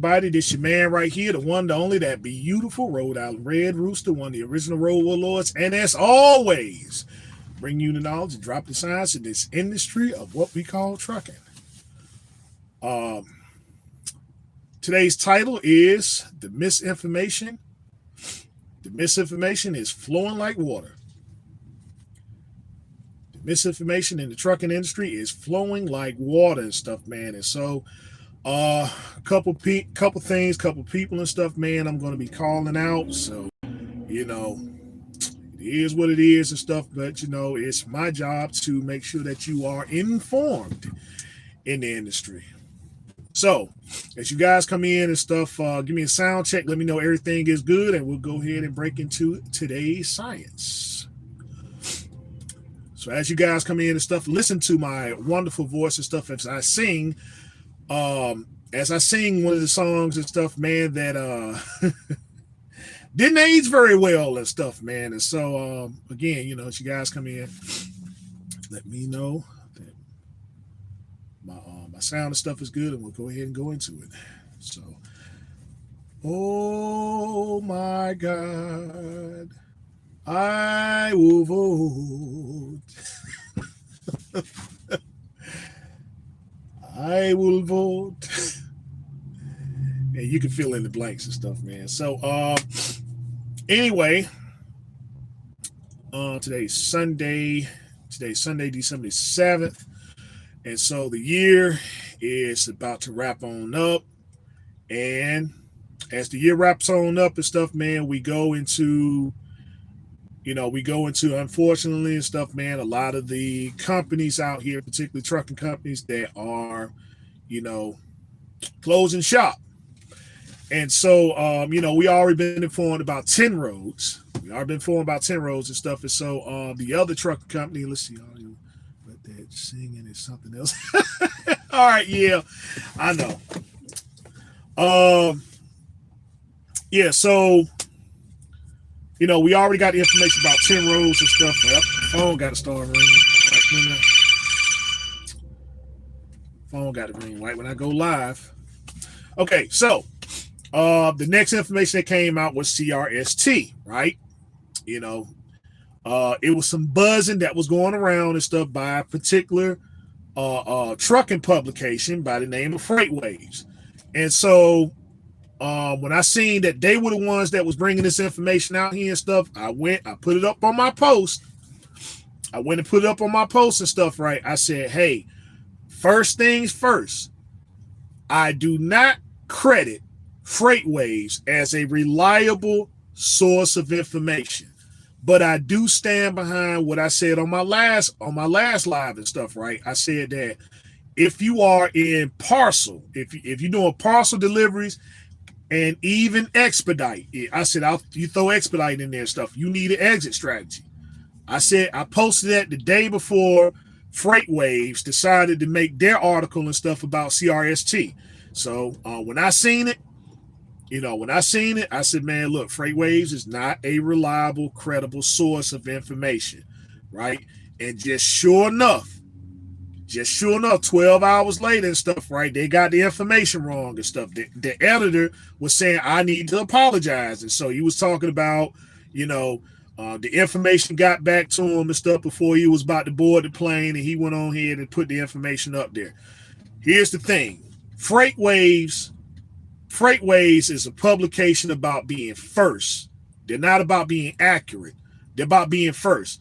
Everybody, this your man right here, the one, the only, that beautiful Rhode Island Red Rooster, one of the original Road Warlords, and as always, bring you the knowledge and drop the science in this industry of what we call trucking. Um, Today's title is The Misinformation. The misinformation is flowing like water. The misinformation in the trucking industry is flowing like water and stuff, man. And so, a couple things, couple people and stuff, man. I'm gonna be calling out. So, you know, it is what it is and stuff. But it's my job to make sure that you are informed in the industry. So, as you guys come in and stuff, give me a sound check. Let me know everything is good, and we'll go ahead and break into today's science. So, as you guys come in and stuff, listen to my wonderful voice and stuff as I sing. As I sing one of the songs and stuff, man, that didn't age very well and stuff, man. And so, again, as you guys come in, let me know that my sound and stuff is good, and we'll go ahead and go into it. So, oh my God, I will vote. I will vote. And you can fill in the blanks and stuff, man. So, anyway, today's Sunday. Today's Sunday, December 7th. And so the year is about to wrap on up. And as the year wraps on up and stuff, man, we go into, unfortunately and stuff, man, a lot of the companies out here, particularly trucking companies, that are, closing shop. And so, we already been informed about 10 roads. We already been informed about 10 roads and stuff. And so, the other trucking company, let's see, but that singing is something else. All right, yeah, I know. Yeah, so, we already got the information about 10 roads and stuff. Yep, phone got to start ringing. Phone got to ring right when I go live. Okay, so the next information that came out was CRST, right? It was some buzzing that was going around and stuff by a particular trucking publication by the name of Freightwaves. And so when I seen that they were the ones that was bringing this information out here and stuff, I put it up on my post. I went and put it up on my post and stuff, right? I said, hey, first things first, I do not credit Freightwaves as a reliable source of information, but I do stand behind what I said on my last live and stuff, right? I said that if you are in parcel, if you're doing parcel deliveries and even expedite, I said you throw expedite in there and stuff, you need an exit strategy. I posted that the day before Freightwaves decided to make their article and stuff about CRST. So when I seen it, I said, man, look, Freightwaves is not a reliable, credible source of information, right? And just sure enough, 12 hours later and stuff, right, they got the information wrong and stuff. The editor was saying, I need to apologize. And so he was talking about, the information got back to him and stuff before he was about to board the plane, and he went on ahead and put the information up there. Here's the thing. Freightwaves is a publication about being first. They're not about being accurate. They're about being first.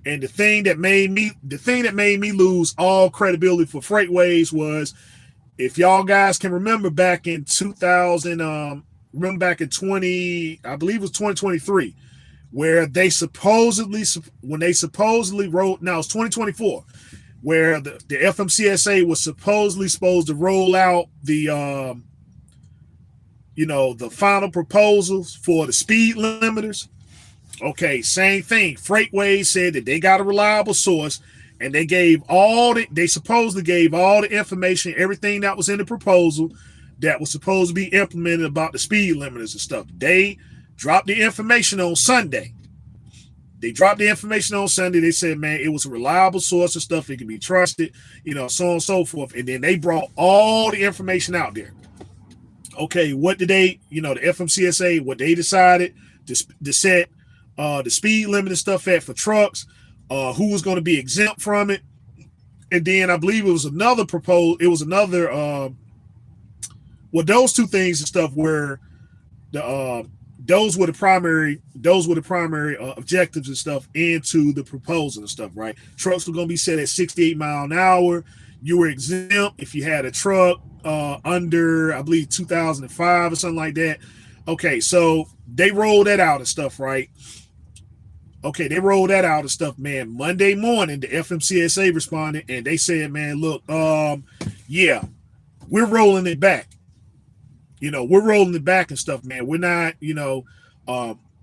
And the thing that made me lose all credibility for Freightwaves was, if y'all guys can remember back in 2000, back in 2023, where they supposedly wrote, now it's 2024, where the FMCSA was supposed to roll out the final proposals for the speed limiters. Okay, same thing. Freightways said that they got a reliable source, and they supposedly gave all the information, everything that was in the proposal that was supposed to be implemented about the speed limiters and stuff. They dropped the information on Sunday. They said, man, it was a reliable source of stuff. It can be trusted, so on and so forth. And then they brought all the information out there. Okay, what did they, the FMCSA, what they decided to set the speed limit and stuff at for trucks, who was going to be exempt from it. And then I believe it was another proposed, it was another, well, those two things and stuff were the, those were the primary objectives and stuff into the proposal and stuff, right? Trucks were going to be set at 68 miles an hour. You were exempt if you had a truck under, I believe, 2005 or something like that. Okay, so they rolled that out and stuff, right? Okay, they rolled that out and stuff, man. Monday morning, the FMCSA responded and they said, man, look, yeah, we're rolling it back. We're rolling it back and stuff, man. We're not,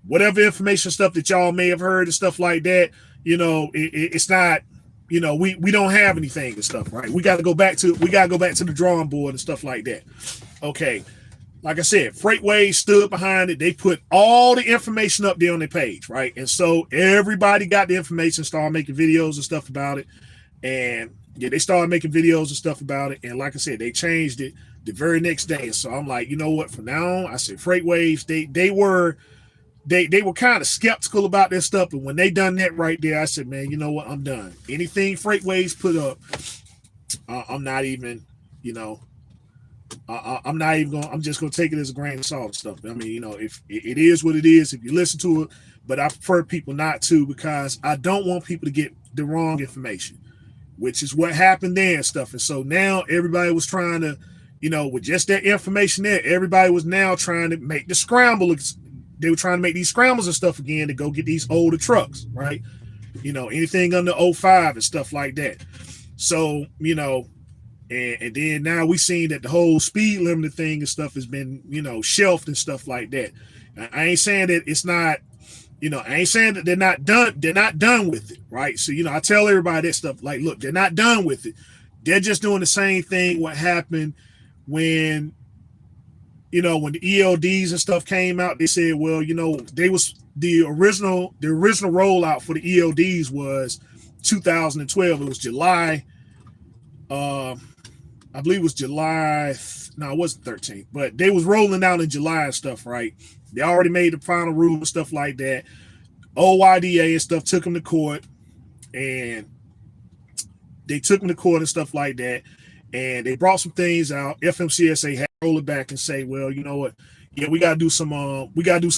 whatever information stuff that y'all may have heard and stuff like that, it's not, we don't have anything and stuff, right? We got to go back to the drawing board and stuff like that. Okay. Like I said, Freightways stood behind it. They put all the information up there on their page, right? And so everybody got the information, started making videos and stuff about it. And yeah, they started making videos and stuff about it. And like I said, they changed it the very next day. And so I'm like, you know what? From now on, I said Freightways, they were kind of skeptical about this stuff. But when they done that right there, I said, man, you know what? I'm done. Anything Freightways put up, I'm not even, I'm not even going. I'm just going to take it as a grain of salt and stuff. I mean, if it is what it is, if you listen to it, but I prefer people not to because I don't want people to get the wrong information, which is what happened there and stuff. And so now everybody was trying to, with just that information there, everybody was now trying to make the scramble. They were trying to make these scrambles and stuff again to go get these older trucks, right? Anything under 05 and stuff like that. So, and then now we seen that the whole speed limit thing and stuff has been, shelved and stuff like that. I ain't saying that it's not, I ain't saying that they're not done. They're not done with it, right? So, I tell everybody that stuff like, look, they're not done with it. They're just doing the same thing what happened when, when the ELDs and stuff came out. They said, well, they was the original rollout for the ELDs was 2012. It was July. I believe it was July. No, it wasn't 13th, but they was rolling out in July and stuff, right? They already made the final rule and stuff like that. OYDA and stuff took them to court, and they took them to court and stuff like that. And they brought some things out. FMCSA had to roll it back and say, well, you know what? Yeah, we gotta do some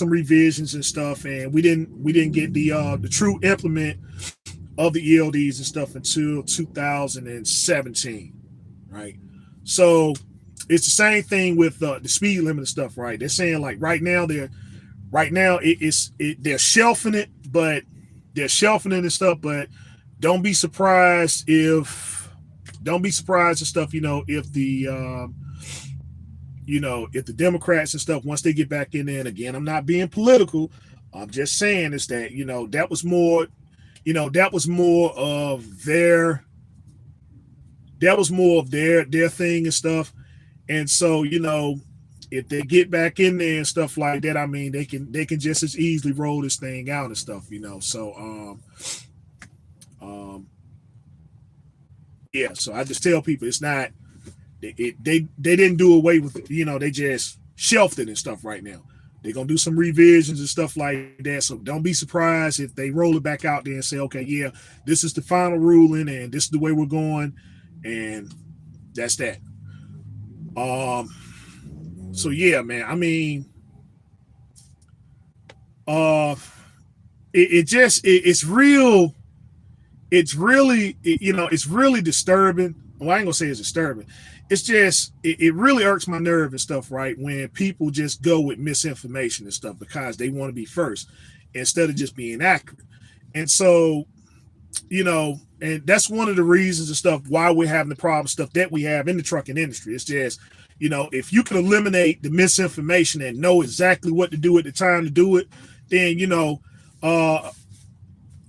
revisions and stuff. And we didn't get the true implement of the ELDs and stuff until 2017, right? So it's the same thing with the speed limit and stuff, right? They're saying like they're shelving it, but they're shelving it and stuff. But don't be surprised and stuff, if the Democrats and stuff, once they get back in there, and again, I'm not being political, I'm just saying is that, that was more of their thing and stuff. And so, if they get back in there and stuff like that, I mean, they can just as easily roll this thing out and stuff, So, yeah. So I just tell people it's not. They didn't do away with it. They just shelved it and stuff right now. They're gonna do some revisions and stuff like that. So don't be surprised if they roll it back out there and say, okay, yeah, this is the final ruling and this is the way we're going, and that's that. So yeah, man. I mean, it's real. It's really disturbing. Well, I ain't gonna say it's disturbing. It's just it really irks my nerve and stuff, right? When people just go with misinformation and stuff because they want to be first instead of just being accurate. And so, and that's one of the reasons and stuff why we're having the problem stuff that we have in the trucking industry. It's just, if you can eliminate the misinformation and know exactly what to do at the time to do it, then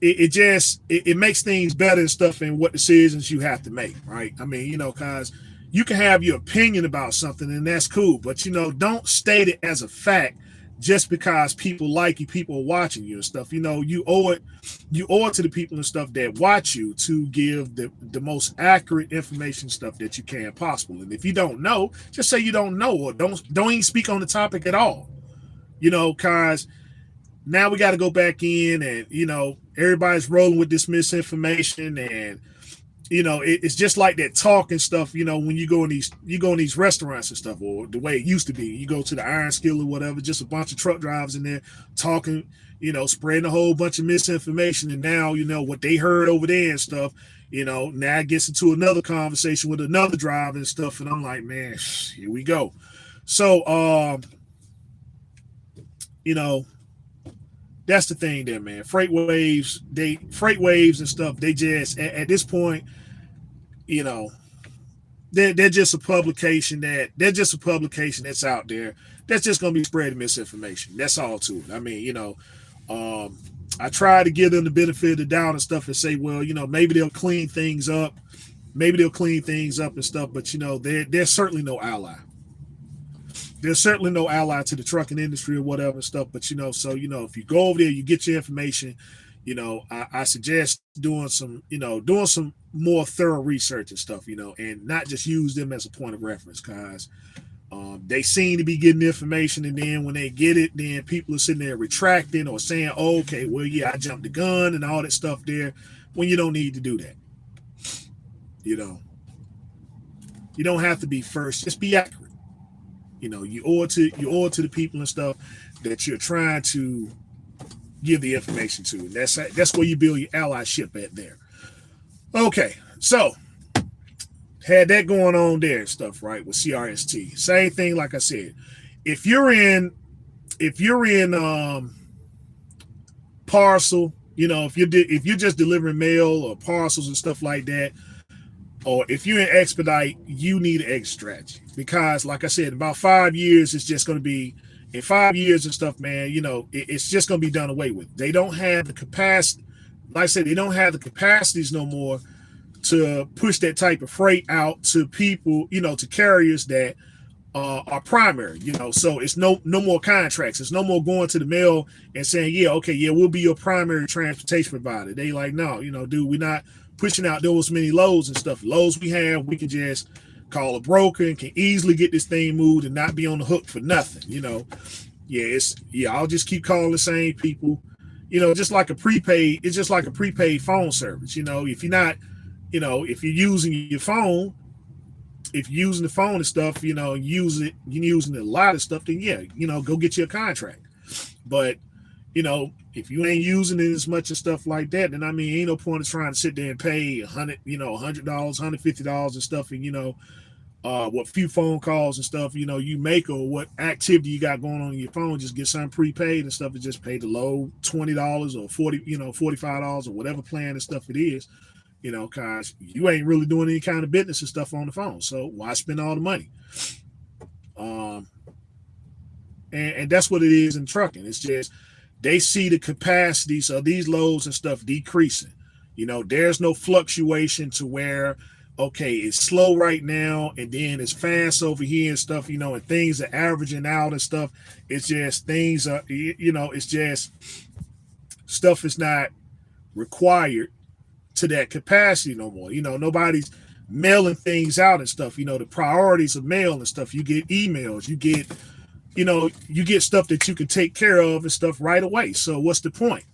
it makes things better and stuff and what decisions you have to make, right? I mean, because you can have your opinion about something and that's cool, but don't state it as a fact just because people like you, people are watching you and stuff. You owe it to the people and stuff that watch you to give the most accurate information stuff that you can possible. And if you don't know, just say you don't know, or don't even speak on the topic at all. Cause now we got to go back in, and everybody's rolling with this misinformation. And it's just like that talk and stuff. When you go in these restaurants and stuff, or the way it used to be, you go to the Iron Skill or whatever, just a bunch of truck drivers in there talking, spreading a whole bunch of misinformation. And now what they heard over there and stuff. Now it gets into another conversation with another driver and stuff, and I'm like, man, here we go. So, that's the thing there, man. Freight waves and stuff. They just at this point, you know, they're just a publication that's out there that's just gonna be spreading misinformation. That's all to it. I mean, I try to give them the benefit of the doubt and stuff and say, well, maybe they'll clean things up, and stuff. But they're certainly no ally. There's certainly no ally to the trucking industry or whatever and stuff. But if you go over there, you get your information. I suggest doing some more thorough research and stuff. And not just use them as a point of reference, because they seem to be getting information, and then when they get it, then people are sitting there retracting or saying, oh, okay, well, yeah, I jumped the gun and all that stuff there, when you don't need to do that. You don't have to be first. Just be accurate. You owe it to the people and stuff that you're trying to give the information to. And that's where you build your allyship at there. Okay, so had that going on there and stuff, right, with CRST. Same thing, like I said. If you're in parcel, if you're just delivering mail or parcels and stuff like that, or if you're in expedite, you need an exit strategy. Because, like I said, in about 5 years, it's just going to be, in 5 years and stuff, man, it's just going to be done away with. They don't have the capacity, like I said, they don't have the capacities no more to push that type of freight out to people, to carriers that are primary, so it's no more contracts. It's no more going to the mail and saying, yeah, okay, yeah, we'll be your primary transportation provider. They like, no, dude, we're not pushing out those many loads and stuff. Loads we have, we can just call a broker and can easily get this thing moved and not be on the hook for nothing. I'll just keep calling the same people, just like a prepaid. It's just like a prepaid phone service. If you're not, if you're using your phone, if you're using the phone and stuff, you're using a lot of stuff, then yeah, go get you a contract. But if you ain't using it as much and stuff like that, then ain't no point in trying to sit there and pay $100, $150 and stuff, and what few phone calls and stuff you make, or what activity you got going on your phone, just get something prepaid and stuff, and just pay the low $20 or $45 or whatever plan and stuff it is, because you ain't really doing any kind of business and stuff on the phone. So why spend all the money? And that's what it is in trucking. It's just they see the capacities of these loads and stuff decreasing. There's no fluctuation to where, okay, it's slow right now and then it's fast over here and stuff, and things are averaging out and stuff. It's just things are, it's just stuff is not required to that capacity no more. Nobody's mailing things out and stuff. The priorities of mail and stuff. You get emails, you get stuff that you can take care of and stuff right away. So what's the point?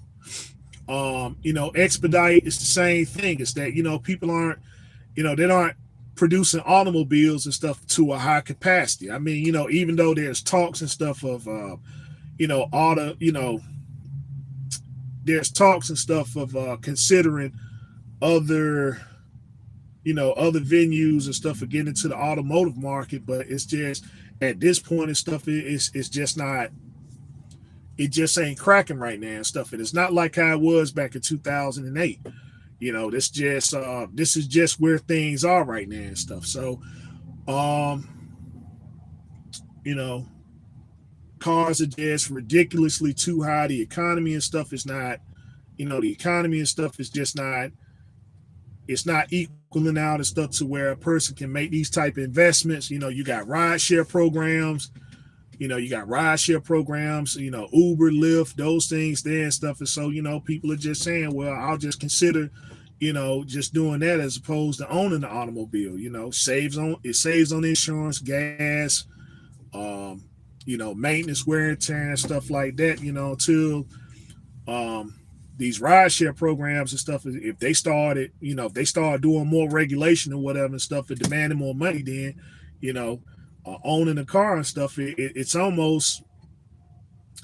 Expedite is the same thing. It's that, people aren't, they aren't producing automobiles and stuff to a high capacity. Even though there's talks and stuff of, there's talks and stuff of considering other venues and stuff for getting into the automotive market, but it's just at this point and stuff, it's just not, it just ain't cracking right now and stuff. And it's not like how it was back in 2008. This is just where things are right now and stuff. So, cars are just ridiculously too high. The economy and stuff is not, the economy and stuff is just not, it's not equaling out and stuff to where a person can make these type of investments. You got ride share programs, You got rideshare programs, Uber, Lyft, those things there and stuff. And so, people are just saying, well, I'll just consider, just doing that as opposed to owning the automobile. It saves on insurance, gas, um, maintenance, wear and tear and stuff like that. Till um, these rideshare programs and stuff, if they start doing more regulation or whatever and stuff and demanding more money, then you know, owning a car and stuff, it's almost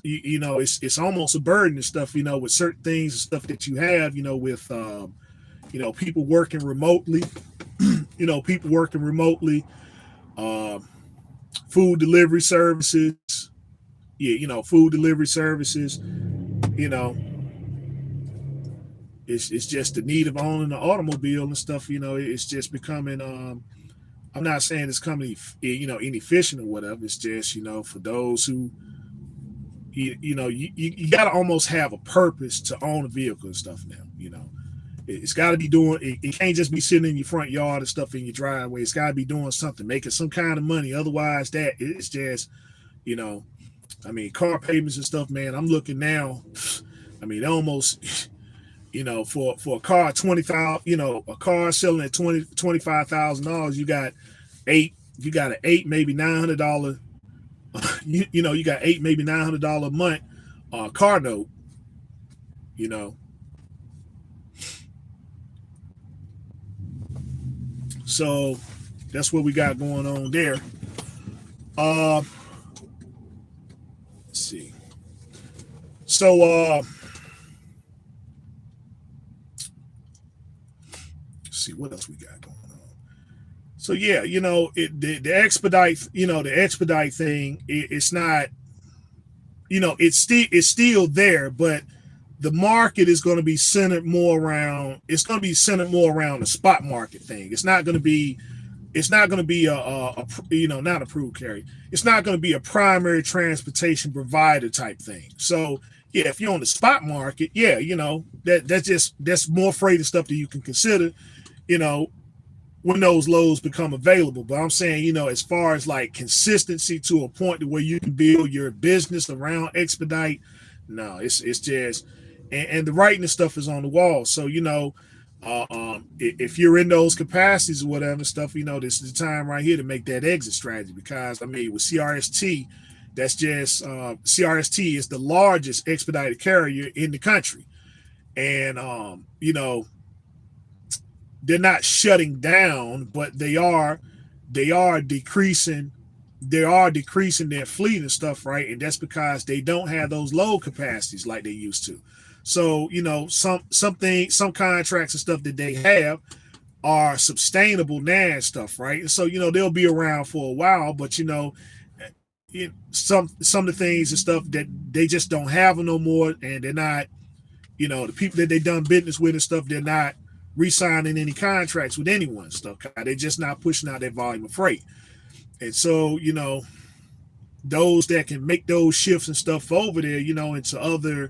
it's almost a burden and stuff, with certain things and stuff that you have, with people working remotely, people working remotely, um, food delivery services, food delivery services, you know, it's just the need of owning an automobile and stuff. It's just becoming. I'm not saying it's coming, inefficient or whatever. It's just for those who you got to almost have a purpose to own a vehicle and stuff now. It's got to be doing. It can't just be sitting in your front yard and stuff in your driveway. It's got to be doing something, making some kind of money. Otherwise, that it's just you know. Car payments and stuff, man. I'm looking now. Almost for a car 25, a car selling at $25,000, you got an eight, maybe $900, you got eight, maybe $900 a month car note, you know. So that's what we got going on there. Let's see. So see what else we got going on. So yeah, the expedite, the expedite thing, it's not, it's still there, but the market is going to be centered more around. It's going to be centered more around the spot market thing. It's not going to be. It's not going to be not approved carry. It's not going to be a primary transportation provider type thing. So yeah, if you're on the spot market, yeah, that's more freight and stuff that you can consider, when those loads become available. But I'm saying, as far as like consistency to a point to where you can build your business around expedite, no, it's just, and the writing and stuff is on the wall. So, if you're in those capacities or whatever stuff, this is the time right here to make that exit strategy. Because with CRST, that's just CRST is the largest expedited carrier in the country, and they're not shutting down, but they are decreasing. They are decreasing their fleet and stuff, right? And that's because they don't have those load capacities like they used to. So, some contracts and stuff that they have are sustainable now and stuff, right? And so, they'll be around for a while, but some of the things and stuff that they just don't have them no more, and they're not, the people that they done business with and stuff, they're not re-signing any contracts with anyone and stuff. They're just not pushing out that volume of freight. And so, those that can make those shifts and stuff over there, into other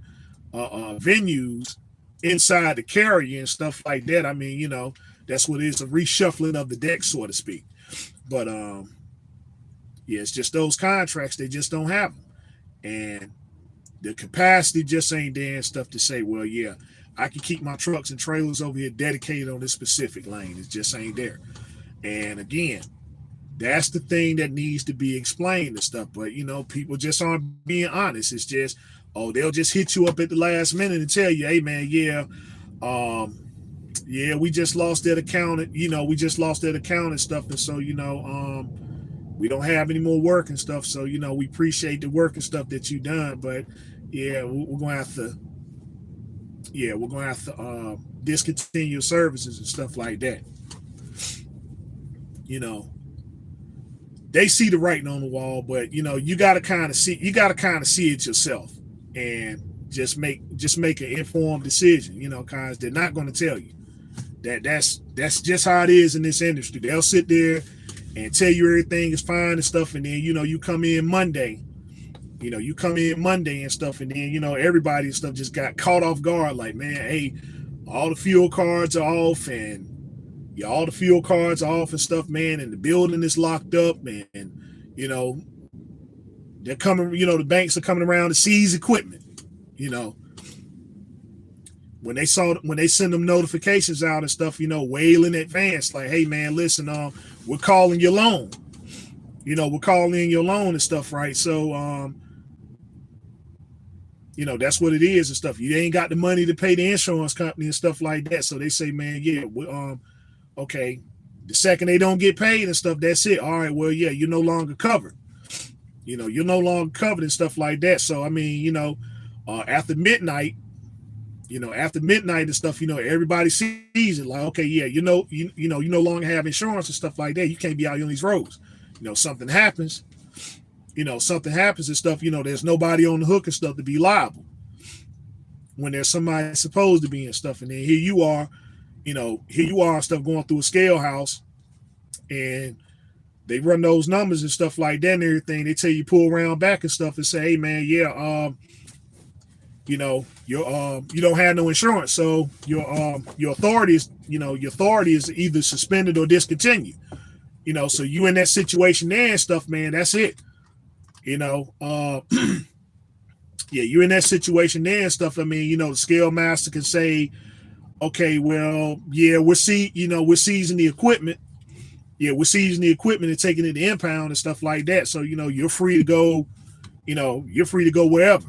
venues inside the carrier and stuff like that. That's what it is, a reshuffling of the deck, so to speak. But yeah, it's just those contracts, they just don't have them. And the capacity just ain't there and stuff to say, well, yeah, I can keep my trucks and trailers over here dedicated on this specific lane. It just ain't there. And again, that's the thing that needs to be explained and stuff. But, people just aren't being honest. It's just, they'll just hit you up at the last minute and tell you, hey, man, yeah, we just lost that account. We just lost that account and stuff. And so, we don't have any more work and stuff. So, we appreciate the work and stuff that you done. But, yeah, we're going to have to discontinue services and stuff like that. They see the writing on the wall, but you got to kind of see it yourself and just make an informed decision, because they're not going to tell you that's just how it is in this industry. They'll sit there and tell you everything is fine and stuff, and then you come in Monday and stuff, and then everybody and stuff just got caught off guard, like, man, hey, all the fuel cards are off, and all the fuel cards are off and stuff, man, and the building is locked up, and they're coming, the banks are coming around to seize equipment. You know, when they send them notifications out and stuff, well in advance, like, hey man, listen, we're calling your loan. We're calling your loan and stuff, right? So that's what it is and stuff. You ain't got the money to pay the insurance company and stuff like that. So they say, man, yeah, okay. The second they don't get paid and stuff, that's it. All right, well, yeah, you're no longer covered. You're no longer covered and stuff like that. So I mean, after midnight, and stuff, everybody sees it. Like, okay, yeah, you no longer have insurance and stuff like that. You can't be out on these roads. Something happens. Something happens and stuff. There's nobody on the hook and stuff to be liable when there's somebody supposed to be and stuff. And then here you are and stuff going through a scale house, and they run those numbers and stuff like that and everything. They tell you pull around back and stuff and say, hey man, yeah, you don't have no insurance, so your authority is either suspended or discontinued. So you in that situation there and stuff, man. That's it. Yeah, you're in that situation there and stuff. I mean, the scale master can say, okay, well, yeah, we're seizing the equipment. Yeah, we're seizing the equipment and taking it to impound and stuff like that. So, you're free to go, you're free to go wherever,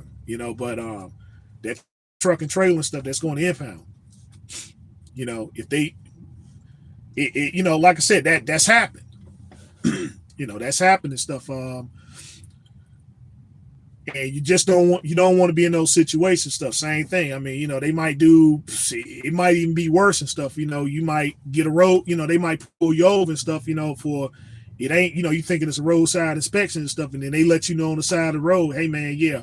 but that truck and trailer and stuff that's going to impound, if they, like I said, that's happened. That's happened and stuff. And you just don't want to be in those situations stuff. Same thing. I mean, they might it might even be worse and stuff. You might get a road, they might pull you over and stuff, for it ain't, you thinking it's a roadside inspection and stuff. And then they let you know on the side of the road, hey man, yeah,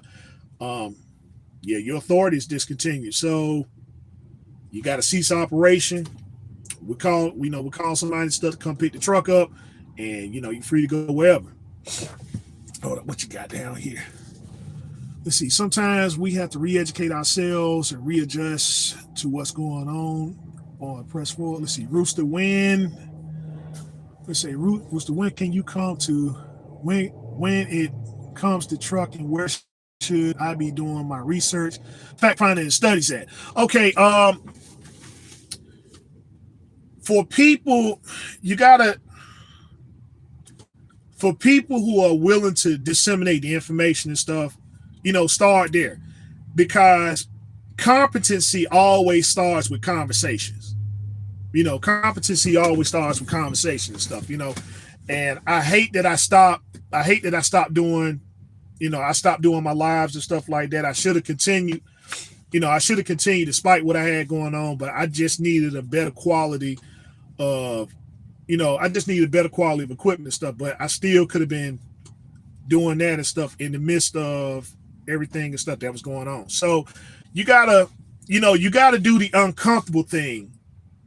your authority is discontinued. So you got to cease operation. We call somebody and stuff to come pick the truck up, and you're free to go wherever. Hold up, what you got down here? Let's see. Sometimes we have to re-educate ourselves and readjust to what's going on press forward. Let's see. Rooster, when? Let's say, Rooster, when can you come to? When it comes to trucking, where should I be doing my research, fact finding, and studies at? Okay. For people, for people who are willing to disseminate the information and stuff, start there, because competency always starts with conversations. Competency always starts with conversation and stuff, and I hate that I stopped doing, I stopped doing my lives and stuff like that. I should have continued, despite what I had going on, but I just needed a better quality of, equipment and stuff, but I still could have been doing that and stuff in the midst of everything and stuff that was going on. So you gotta do the uncomfortable thing.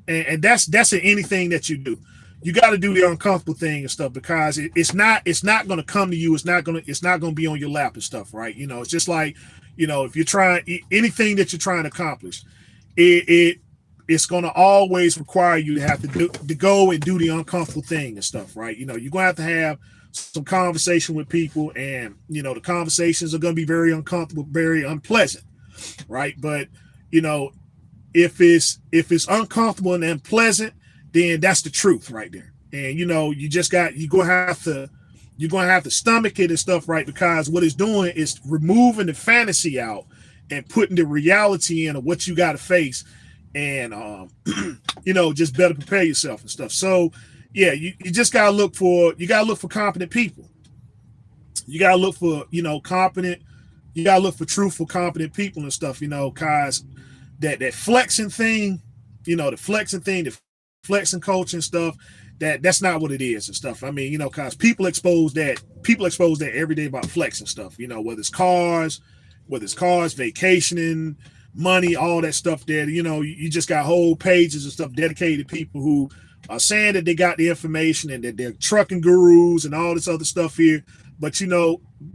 And that's in anything that you do. You got to do the uncomfortable thing and stuff, because it's not going to come to you. It's not going to be on your lap and stuff, right? It's just like, if you're trying anything that you're trying to accomplish, it's going to always require you to have to go and do the uncomfortable thing and stuff, right? You're going to have some conversation with people, and the conversations are going to be very uncomfortable, very unpleasant, right? But if it's uncomfortable and unpleasant, then that's the truth right there. And you're gonna have to stomach it and stuff, right? Because what it's doing is removing the fantasy out and putting the reality in of what you got to face, and just better prepare yourself and stuff. So yeah, you just gotta look for competent people. You gotta look for competent. You gotta look for truthful, competent people and stuff. Cause that flexing thing, the flexing culture and stuff, that's not what it is and stuff. I mean, cause people expose that every day about flex and stuff, whether it's cars, vacationing, money, all that stuff there, you just got whole pages and stuff dedicated to people who are saying that they got the information and that they're trucking gurus and all this other stuff here. But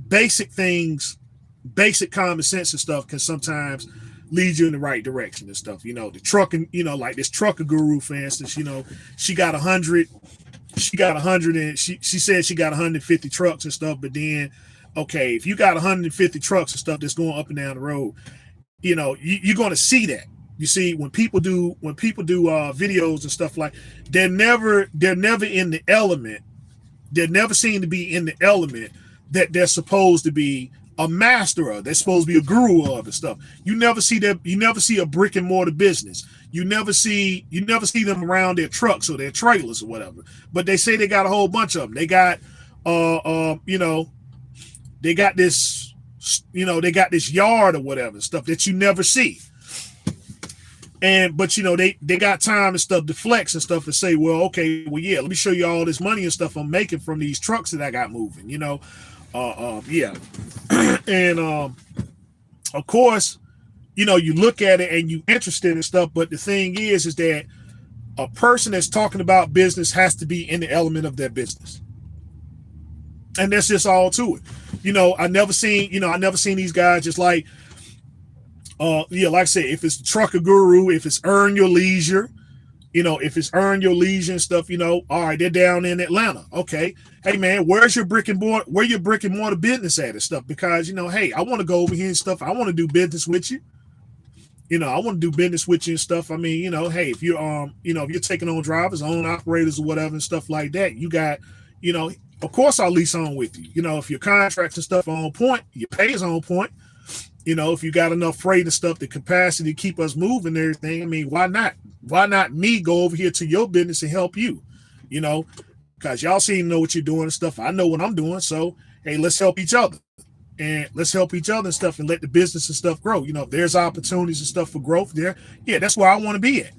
basic things, basic common sense and stuff can sometimes lead you in the right direction and stuff. The trucking, like this trucker guru, for instance, she got 100 and she said she got 150 trucks and stuff, but then okay, if you got 150 trucks and stuff that's going up and down the road, you're going to see that. You see, when people do videos and stuff like, they're never in the element. They never seem to be in the element that they're supposed to be a master of. They're supposed to be a guru of and stuff. You never see that. You never see a brick and mortar business. You never see them around their trucks or their trailers or whatever. But they say they got a whole bunch of them. They got they got this they got this yard or whatever stuff that you never see. But they got time and stuff to flex and stuff and say, well, okay, well, yeah, let me show you all this money and stuff I'm making from these trucks that I got moving, yeah. And of course, you look at it and you interested in stuff, but the thing is that a person that's talking about business has to be in the element of their business. And that's just all to it. I never seen these guys just like, like I said, if it's Trucker Guru, if it's Earn Your Leisure, and stuff, all right, they're down in Atlanta. Okay. Hey man, where your brick and mortar business at and stuff? Because, hey, I want to go over here and stuff. I want to do business with you. I want to do business with you and stuff. I mean, hey, if you're if you're taking on drivers, own operators or whatever and stuff like that, you got, of course I'll lease on with you. If your contracts and stuff are on point, your pay is on point. If you got enough freight and stuff, the capacity to keep us moving and everything, I mean, why not? Why not me go over here to your business and help you? Because y'all seem to know what you're doing and stuff. I know what I'm doing. So, hey, let's help each other. And let's help each other and stuff and let the business and stuff grow. If there's opportunities and stuff for growth there, yeah, that's where I want to be at.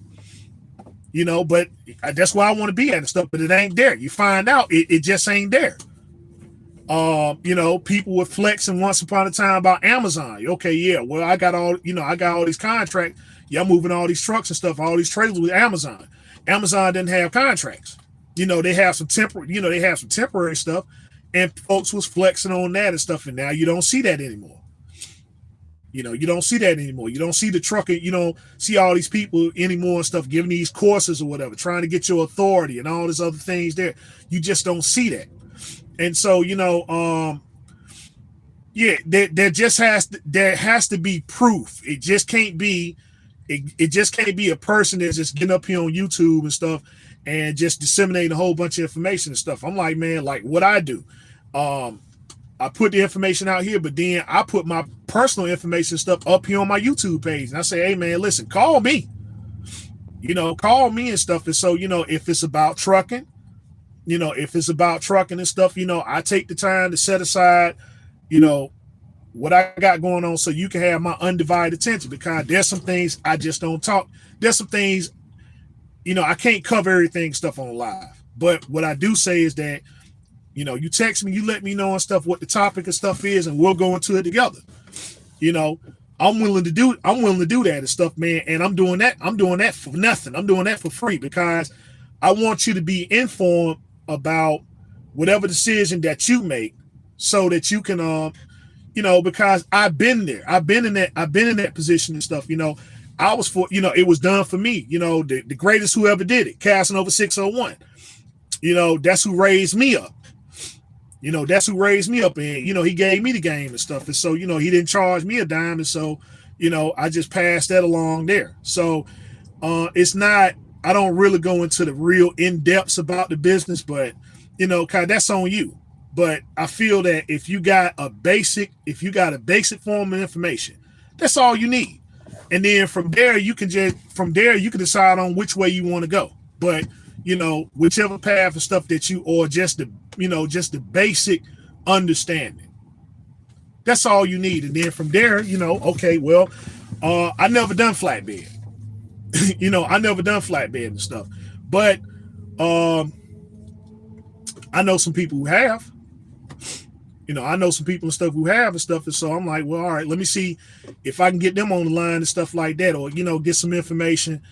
But that's where I want to be at and stuff, but it ain't there. You find out it just ain't there. People were flexing once upon a time about Amazon. Okay, yeah, well, I got all these contracts. Yeah, I'm moving all these trucks and stuff, all these trailers with Amazon. Amazon didn't have contracts. They have some temporary stuff, and folks was flexing on that and stuff, and now you don't see that anymore. You don't see that anymore. You don't see the trucker, you don't see all these people anymore and stuff giving these courses or whatever, trying to get your authority and all these other things there. You just don't see that. And so, there has to be proof. It just can't be a person that's just getting up here on YouTube and stuff and just disseminating a whole bunch of information and stuff. I'm like, man, like what I do. I put the information out here, but then I put my personal information stuff up here on my YouTube page. And I say, hey man, listen, call me. Call me and stuff. And so, if it's about trucking, and stuff, I take the time to set aside, what I got going on so you can have my undivided attention, because there's some things I just don't talk. There's some things, I can't cover everything stuff on live. But what I do say is that, you text me, you let me know and stuff what the topic and stuff is, and we'll go into it together. I'm willing to do that and stuff, man. And I'm doing that for nothing. I'm doing that for free because I want you to be informed about whatever decision that you make, so that you can because I've been there. I've been in that position and stuff. I was it was done for me. The greatest who ever did it, Casanova 601. That's who raised me up. That's who raised me up, and he gave me the game and stuff. And so, he didn't charge me a dime, and so, I just passed that along there. So it's not, I don't really go into the real in-depths about the business, but kind of that's on you. But I feel that if you got a basic form of information, that's all you need. And then from there you can decide on which way you want to go. But whichever path of stuff that you, or just the basic understanding. That's all you need. And then from there, okay, well, I never done flatbed. I never done flatbed and stuff. But I know some people who have. I know some people and stuff who have and stuff. And so I'm like, well, all right, let me see if I can get them on the line and stuff like that, or, get some information,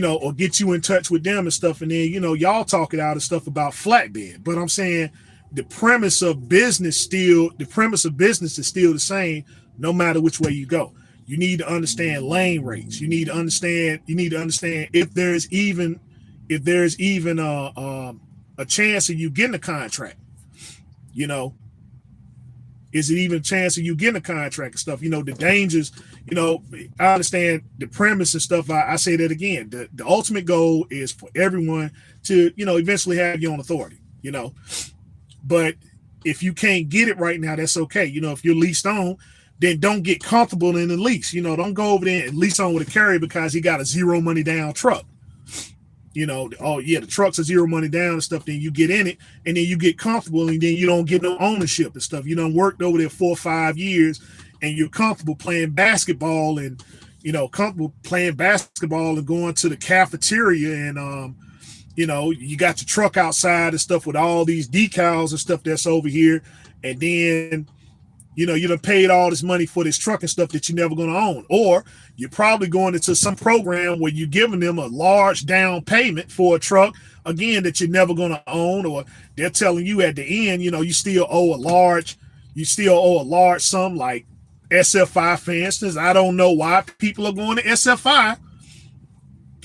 or get you in touch with them and stuff. And then, y'all talk it out and stuff about flatbed. But I'm saying the premise of business is still the same, no matter which way you go. You need to understand lane rates. You need to understand if there's even a chance of you getting a contract. is it even a chance of you getting a contract and stuff? The dangers, I understand the premise and stuff. I say that again. The ultimate goal is for everyone to, eventually have your own authority, But if you can't get it right now, that's okay. If you're leased on, then don't get comfortable in the lease. Don't go over there and lease on with a carrier because he got a zero money down truck. Oh yeah, the trucks are zero money down and stuff. Then you get in it and then you get comfortable and then you don't get no ownership and stuff. You done worked over there 4 or 5 years and you're comfortable playing basketball and, going to the cafeteria and, you got your truck outside and stuff with all these decals and stuff that's over here. And then, you done paid all this money for this truck and stuff that you're never going to own. Or you're probably going into some program where you're giving them a large down payment for a truck, again, that you're never going to own. Or they're telling you at the end, you still owe a large sum, like SFI, for instance. I don't know why people are going to SFI.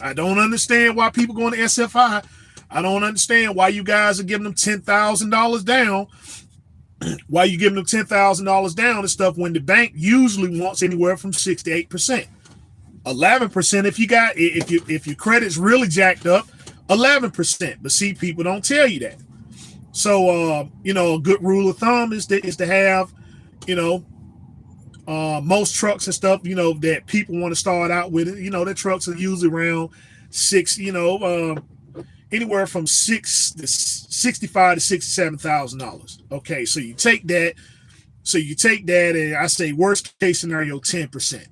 I don't understand why people going to SFI. I don't understand why you guys are giving them $10,000 down. Why you giving them $10,000 down and stuff when the bank usually wants anywhere from 6 to 8%, 11% if your credit's really jacked up, 11%. But see, people don't tell you that. So a good rule of thumb is to have, most trucks and stuff, that people want to start out with. Their trucks are usually around anywhere from $65,000 to $67,000. Okay, so you take that. And I say worst case scenario 10%.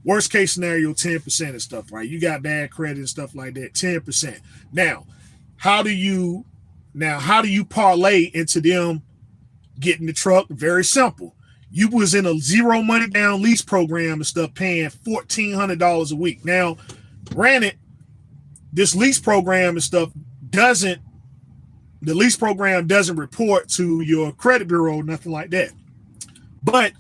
Worst case scenario 10% and stuff, right? You got bad credit and stuff like that, 10%. Now, how do you parlay into them getting the truck? Very simple. You was in a zero money down lease program and stuff, paying $1,400 a week. Now, granted, this lease program and stuff doesn't report to your credit bureau, nothing like that. But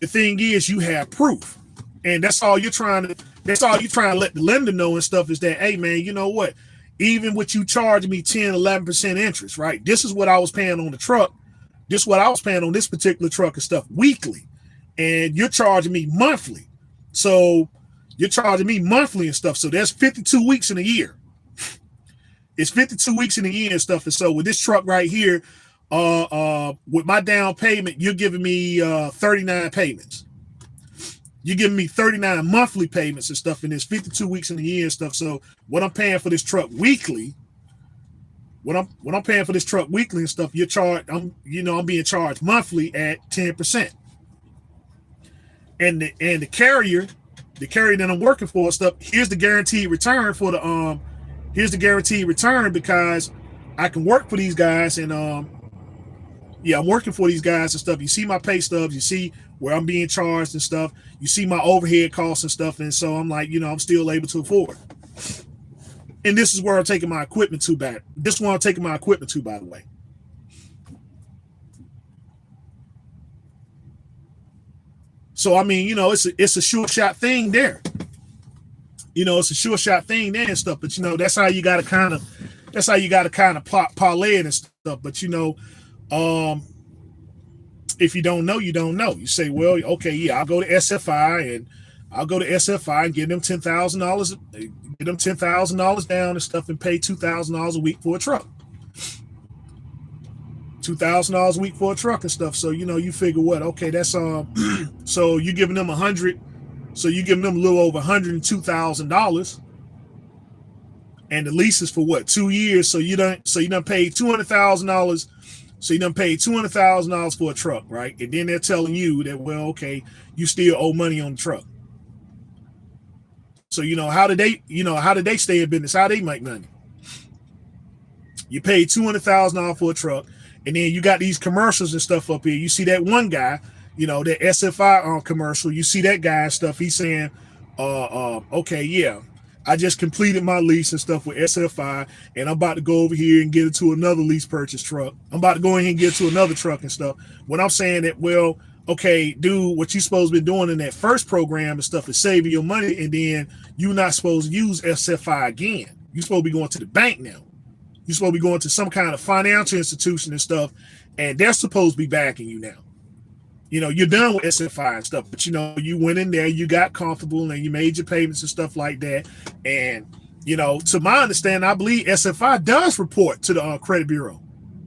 the thing is, you have proof. And that's all you're trying to let the lender know and stuff is that, hey man, you know what? Even with you charging me 10, 11% interest, right? This is what I was paying on the truck. This is what I was paying on this particular truck and stuff weekly. And you're charging me monthly. So you're charging me monthly and stuff. So there's 52 weeks in a year. It's 52 weeks in a year and stuff. And so with this truck right here, with my down payment, you're giving me 39 payments. You're giving me 39 monthly payments and stuff, and there's 52 weeks in the year and stuff. So what I'm paying for this truck weekly, I'm paying for this truck weekly and stuff, I'm being charged monthly at 10%. And the carrier that I'm working for and stuff, here's the guaranteed return for the here's the guaranteed return because I can work for these guys and I'm working for these guys and stuff. You see my pay stubs, you see where I'm being charged and stuff. You see my overhead costs and stuff. And so I'm like, I'm still able to afford. And this is where I'm taking my equipment to back. This is where I'm taking my equipment to, by the way. So, I mean, it's a sure shot thing there. It's a sure shot thing there and stuff. But, that's how you got to kind of parlay it and stuff. But, if you don't know, you don't know. You say, well, okay, yeah, I'll go to SFI and give them $10,000, get them $10,000 down and stuff and pay $2,000 a week for a truck. $2,000 a week for a truck and stuff. So, you figure what? Okay, that's so you're giving them so you're giving them a little over $102,000. And the lease is for what? 2 years. So you done paid $200,000. So you done paid $200,000 for a truck, right? And then they're telling you that, well, okay, you still owe money on the truck. So how did they stay in business? How they make money? You paid $200,000 for a truck, and then you got these commercials and stuff up here. You see that one guy, that SFI commercial. You see that guy and stuff. He's saying, okay, yeah, I just completed my lease and stuff with SFI, and I'm about to go over here and get into another lease purchase truck. I'm about to go in here and get to another truck and stuff. When I'm saying that, well, okay, dude, what you supposed to be doing in that first program and stuff is saving your money, and then you're not supposed to use SFI again. You're supposed to be going to the bank now. You're supposed to be going to some kind of financial institution and stuff, and they're supposed to be backing you now. you're done with SFI and stuff, but you went in there, you got comfortable, and you made your payments and stuff like that. And to my understanding, I believe SFI does report to the credit bureau.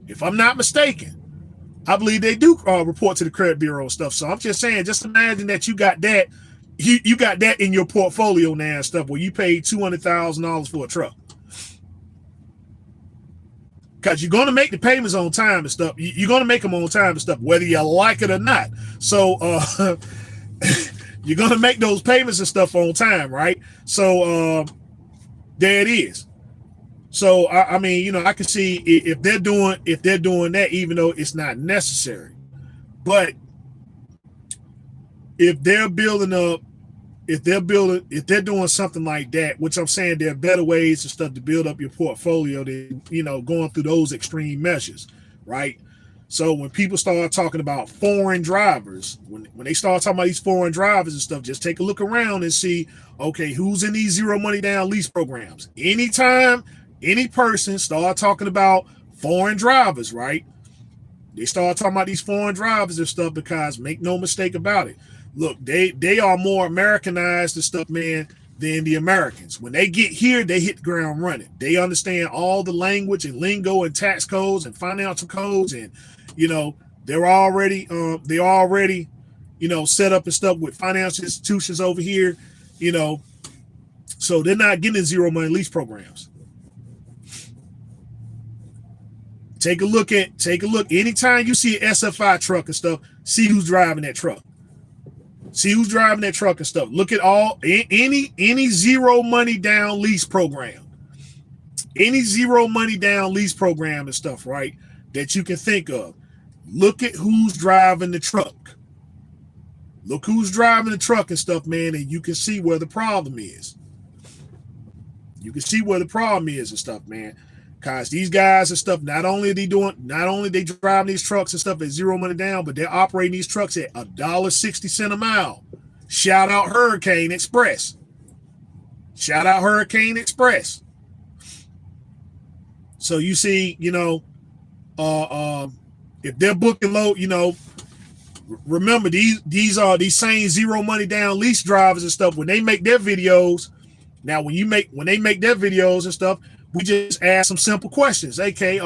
If I'm not mistaken, I believe they do report to the credit bureau and stuff. So I'm just saying, just imagine that you got that, you got that in your portfolio now and stuff, where you paid $200,000 for a truck. Because you're going to make the payments on time and stuff. You're going to make them on time and stuff, whether you like it or not. So you're going to make those payments and stuff on time, right? So there it is. So I mean, I can see if they're doing that, even though it's not necessary. But if they're building up, if they're doing something like that, which I'm saying there are better ways and stuff to build up your portfolio than, going through those extreme measures, right? So when people start talking about foreign drivers, when they start talking about these foreign drivers and stuff, just take a look around and see, okay, who's in these zero money down lease programs? Anytime any person start talking about foreign drivers, right? They start talking about these foreign drivers and stuff, because make no mistake about it, look, they are more Americanized and stuff, man, than the Americans. When they get here, they hit the ground running. They understand all the language and lingo and tax codes and financial codes, and they're already set up and stuff with financial institutions over here, so they're not getting zero money lease programs. Take a look. Anytime you see an SFI truck and stuff, see who's driving that truck. See who's driving that truck and stuff. Look at any zero money down lease program. Any zero money down lease program and stuff, right, that you can think of. Look at who's driving the truck. Look who's driving the truck and stuff, man, and you can see where the problem is. You can see where the problem is and stuff, man. Because these guys and stuff, not only they driving these trucks and stuff at zero money down, but they're operating these trucks at $1.60 a mile. Shout out Hurricane Express. Shout out Hurricane Express. So you see, if they're booking low, remember these are these same zero money down lease drivers and stuff. When they make their videos, now when they make their videos and stuff, we just ask some simple questions. Okay,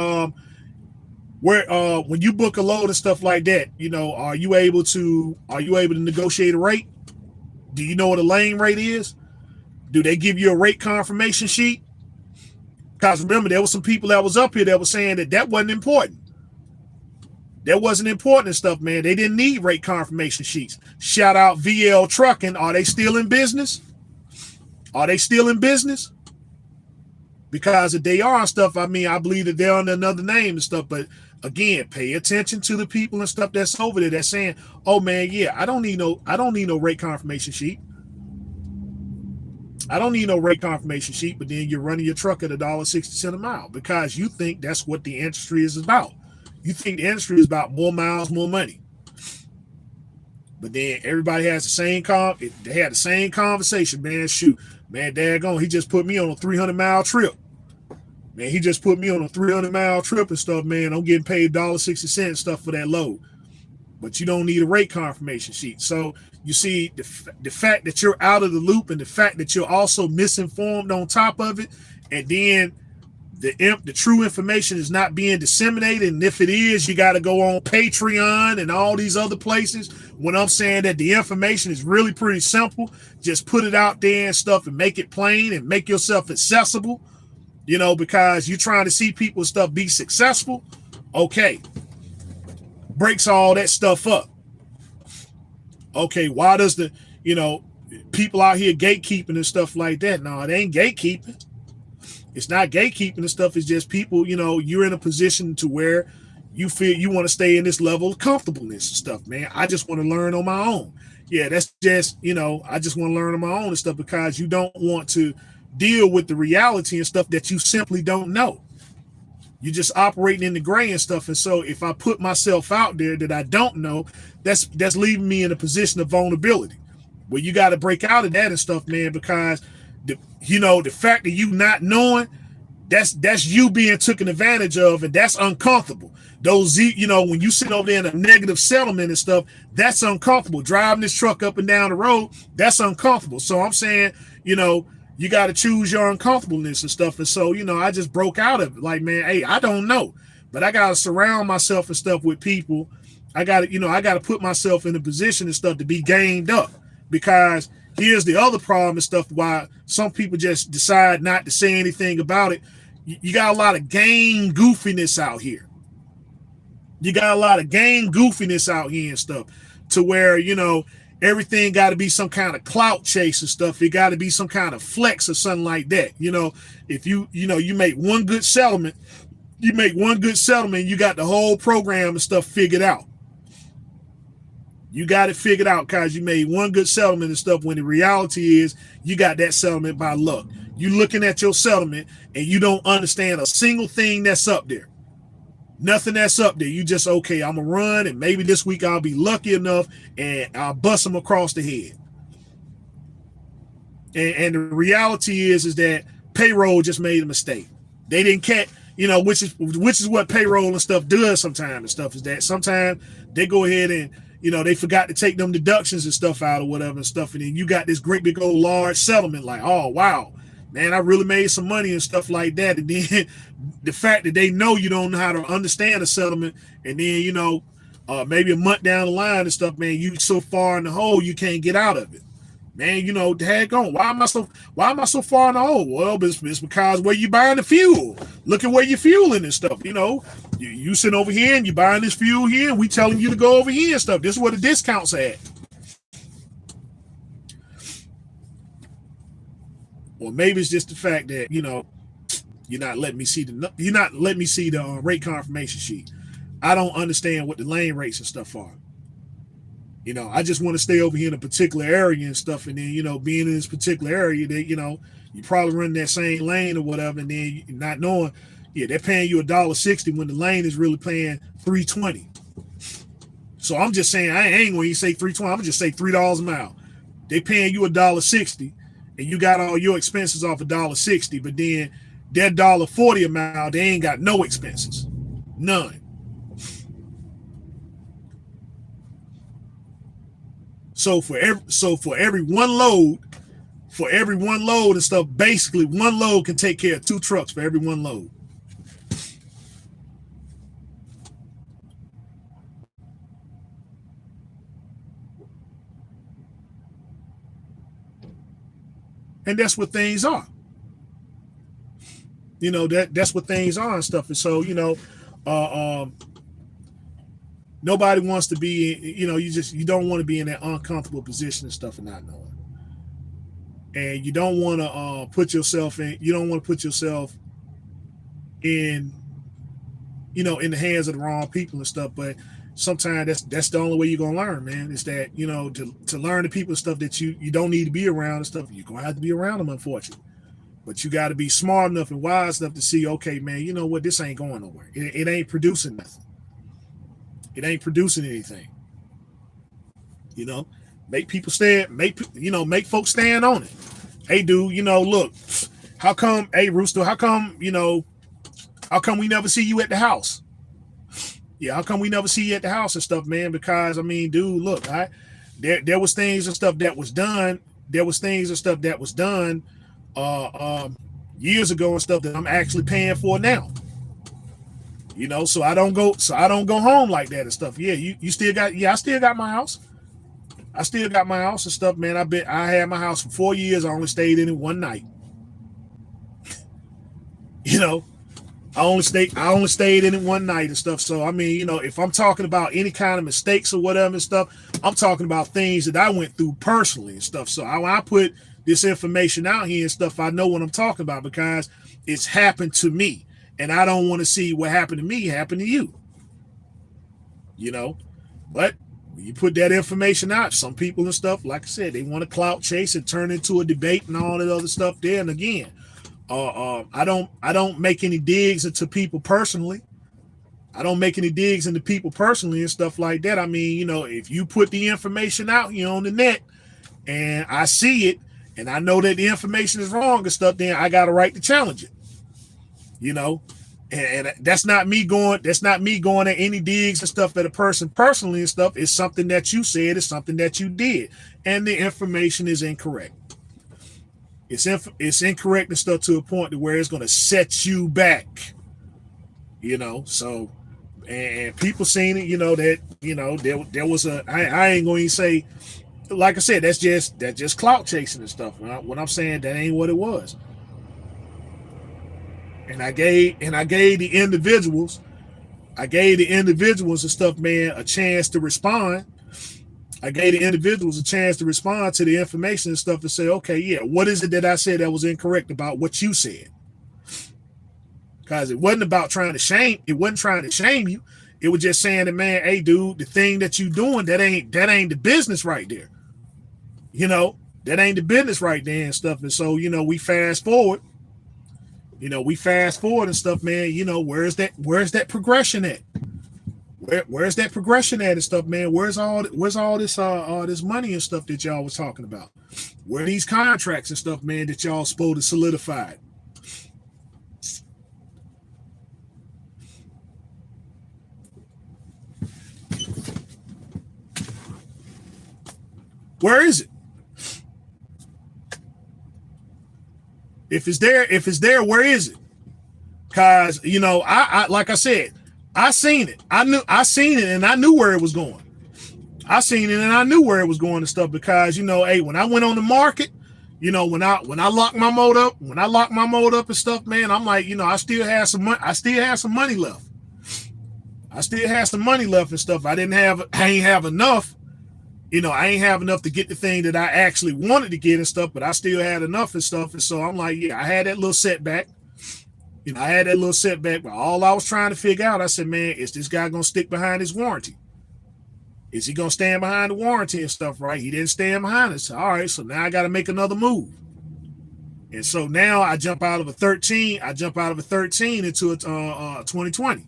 when you book a load and stuff like that, are you able to negotiate a rate? Do you know what a lane rate is? Do they give you a rate confirmation sheet? Because remember, there was some people that was up here that was saying that wasn't important. That wasn't important and stuff, man. They didn't need rate confirmation sheets. Shout out VL Trucking. Are they still in business? Are they still in business? Because if they are and stuff, I mean, I believe that they're under another name and stuff. But again, pay attention to the people and stuff that's over there that's saying, "Oh man, yeah, I don't need no rate confirmation sheet. I don't need no rate confirmation sheet." But then you're running your truck at $1.60 a mile because you think that's what the industry is about. You think the industry is about more miles, more money. But then everybody has the same they had the same conversation, man. Shoot, man, daggone, he just put me on a 300-mile trip. Man, he just put me on a 300-mile trip and stuff, man. I'm getting paid $1.60 and stuff for that load. But you don't need a rate confirmation sheet. So you see the fact that you're out of the loop and the fact that you're also misinformed on top of it, and then the true information is not being disseminated. And if it is, you got to go on Patreon and all these other places. When I'm saying that the information is really pretty simple, just put it out there and stuff and make it plain and make yourself accessible, because you're trying to see people and stuff be successful. Okay. Breaks all that stuff up. Okay. Why does the, people out here gatekeeping and stuff like that? No, it ain't gatekeeping. It's not gatekeeping and stuff. It's just people, you're in a position to where you feel you want to stay in this level of comfortableness and stuff, man. I just want to learn on my own. Yeah, that's just, I just want to learn on my own and stuff because you don't want to deal with the reality and stuff that you simply don't know. You're just operating in the gray and stuff. And so if I put myself out there that I don't know, that's leaving me in a position of vulnerability where you got to break out of that and stuff, man, because the fact that you not knowing, that's you being taken advantage of, and that's uncomfortable. when you sit over there in a negative settlement and stuff, that's uncomfortable. Driving this truck up and down the road, that's uncomfortable. So I'm saying, you got to choose your uncomfortableness and stuff. And so, I just broke out of it. Like, man, hey, I don't know, but I got to surround myself and stuff with people. I got to put myself in a position and stuff to be gamed up, because here's the other problem and stuff why some people just decide not to say anything about it. You got a lot of gang goofiness out here. You got a lot of gang goofiness out here and stuff, to where, everything got to be some kind of clout chase and stuff. It got to be some kind of flex or something like that. If you make one good settlement, you got the whole program and stuff figured out. You got it figured out because you made one good settlement and stuff, when the reality is you got that settlement by luck. You looking at your settlement and you don't understand a single thing that's up there. Nothing that's up there. You just, okay, I'm going to run, and maybe this week I'll be lucky enough and I'll bust them across the head. And the reality is that payroll just made a mistake. They didn't catch, which is what payroll and stuff does sometimes and stuff, is that sometimes they go ahead and, they forgot to take them deductions and stuff out or whatever and stuff. And then you got this great big old large settlement, like, oh, wow, man, I really made some money and stuff like that. And then the fact that they know you don't know how to understand a settlement, and then, maybe a month down the line and stuff, man, you so far in the hole, you can't get out of it. Man, daggone, why am I so far in the hole? Well, it's because where you buying the fuel. Look at where you're fueling and stuff. You sitting over here and you buying this fuel here, and we telling you to go over here and stuff. This is where the discounts at. Or maybe it's just the fact that, you're not letting me see the rate confirmation sheet. I don't understand what the lane rates and stuff are. I just want to stay over here in a particular area and stuff, and then, being in this particular area, that, you probably run that same lane or whatever, and then not knowing, they're paying you $1.60 when the lane is really paying $3.20. So I'm just saying, I ain't going to say $3.20. I'm going to just say $3 a mile. They paying you $1.60, and you got all your expenses off $1.60, but then that $1.40 a mile, they ain't got no expenses, none. So for every one load and stuff, basically one load can take care of two trucks for every one load. And that's what things are. That's what things are and stuff. And so, nobody wants to be, you don't want to be in that uncomfortable position and stuff and not knowing. And you don't want to put yourself in in the hands of the wrong people and stuff. But sometimes that's the only way you're going to learn, man. Is that, to learn the people and stuff that you don't need to be around and stuff, you're going to have to be around them, unfortunately. But you got to be smart enough and wise enough to see, okay, man, you know what, this ain't going nowhere. It ain't producing nothing. It ain't producing anything. Make people stand, make folks stand on it. Hey, dude, look, how come, hey, Rooster, how come we never see you at the house? Yeah, how come we never see you at the house and stuff, man? Because, I mean, dude, look, there was things and stuff that was done. Years ago and stuff that I'm actually paying for now. So I don't go home like that and stuff. Yeah, you still got, I still got my house. I still got my house and stuff, man. I had my house for 4 years. I only stayed in it one night. I only stayed in it one night and stuff. So, I mean, if I'm talking about any kind of mistakes or whatever and stuff, I'm talking about things that I went through personally and stuff. So when I put this information out here and stuff, I know what I'm talking about because it's happened to me. And I don't want to see what happened to me happen to you. But when you put that information out, some people and stuff, like I said, they want to clout chase and turn into a debate and all that other stuff there. And again, I don't make any digs into people personally. I don't make any digs into people personally and stuff like that. I mean, if you put the information out here on the net and I see it and I know that the information is wrong and stuff, then I got a right to challenge it. And that's not me going. That's not me going at any digs and stuff at a person personally and stuff. It's something that you said. It's something that you did, and the information is incorrect. It's incorrect and stuff to a point to where it's going to set you back. So and people seen it. That there was a. I ain't going to say. Like I said, that's just clout chasing and stuff. When I'm saying that ain't what it was. And I gave the individuals and stuff, man, a chance to respond. I gave the individuals a chance to respond to the information and stuff and say, okay, yeah, what is it that I said that was incorrect about what you said? Because it wasn't about trying to shame. It wasn't trying to shame you. It was just saying that, man, hey, dude, the thing that you doing, that ain't the business right there. That ain't the business right there and stuff. And so, we fast forward. And stuff, man. Where's that progression at? Where's that progression at and stuff, man? Where's all this money and stuff that y'all was talking about? Where are these contracts and stuff, man, that y'all supposed to solidify? Where is it? If it's there, where is it? Cause I like I said, I seen it. I seen it and I knew where it was going. I seen it and I knew where it was going and stuff because hey, when I went on the market, when I locked my mode up, and stuff, man, I'm like, I still had some money. I still had some money left. And stuff. I ain't have enough. I ain't have enough to get the thing that I actually wanted to get and stuff, but I still had enough and stuff. And so I'm like, yeah, I had that little setback. But all I was trying to figure out, I said, man, is this guy going to stick behind his warranty? Is he going to stand behind the warranty and stuff, right? He didn't stand behind it. So, all right, so now I got to make another move. And so now I jump out of a 13 into a 2020.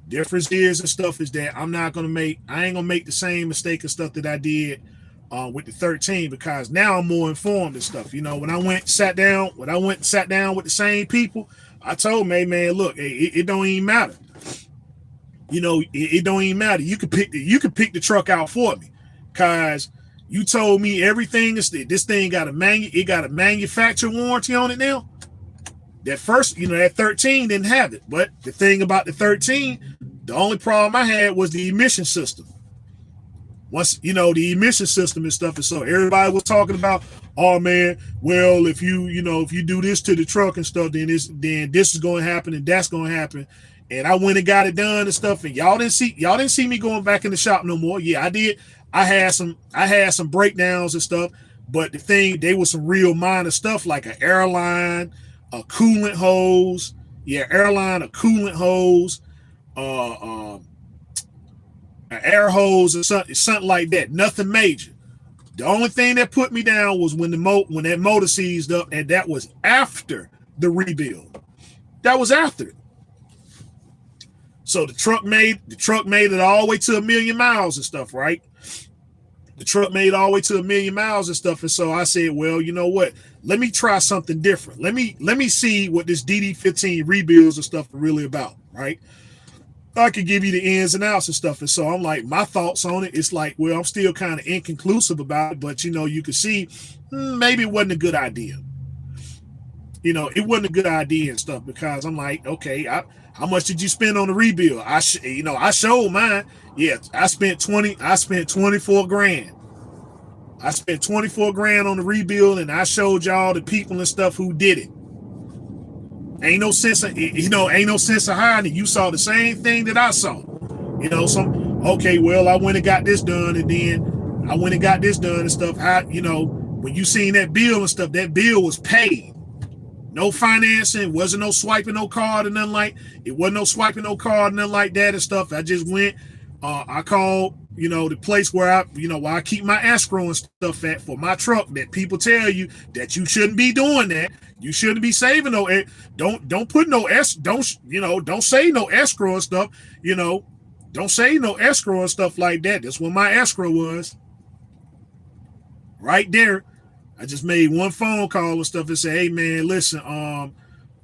Difference is and stuff is that I ain't gonna make the same mistake and stuff that I did with the 13 because now I'm more informed and stuff. When I went and sat down with the same people, I told them, hey, man, look, it don't even matter. It don't even matter. You could pick the truck out for me, cause you told me everything is this thing got a manufacturer warranty on it now. That first, that 13 didn't have it. But the thing about the 13, the only problem I had was the emission system. Once, the emission system and stuff. And so everybody was talking about, oh man, well, if you do this to the truck and stuff, then this is going to happen and that's going to happen. And I went and got it done and stuff. And y'all didn't see me going back in the shop no more. Yeah, I did. I had some breakdowns and stuff. But the thing, they was some real minor stuff like an airline, a coolant hose, a coolant hose, an air hose or something like that. Nothing major. The only thing that put me down was when that motor seized up, and that was after the rebuild. That was after it. So the truck made it all the way to 1,000,000 miles and stuff, right? The truck made all the way to 1,000,000 miles and stuff. And so I said, well, you know what? Let me try something different. Let me see what this DD15 rebuilds and stuff are really about, right? I could give you the ins and outs and stuff. And so I'm like, my thoughts on it, it's like, well, I'm still kind of inconclusive about it, but you can see maybe it wasn't a good idea. It wasn't a good idea and stuff because I'm like, okay, how much did you spend on the rebuild? I showed mine. Yeah, I spent 24 grand. I spent 24 grand on the rebuild, and I showed y'all the people and stuff who did it. Ain't no sense of hiding it. You saw the same thing that I saw. Okay, well, I went and got this done, and then I went and got this done and stuff. When you seen that bill and stuff, that bill was paid. No financing, wasn't no swiping no card or nothing like that and stuff. I just went, I called, the place where I keep my escrow and stuff at for my truck, that people tell you that you shouldn't be doing that. You shouldn't be saving don't put no don't say no escrow and stuff, don't say no escrow and stuff like that. That's what my escrow was. Right there. I just made one phone call and stuff and said, hey man, listen,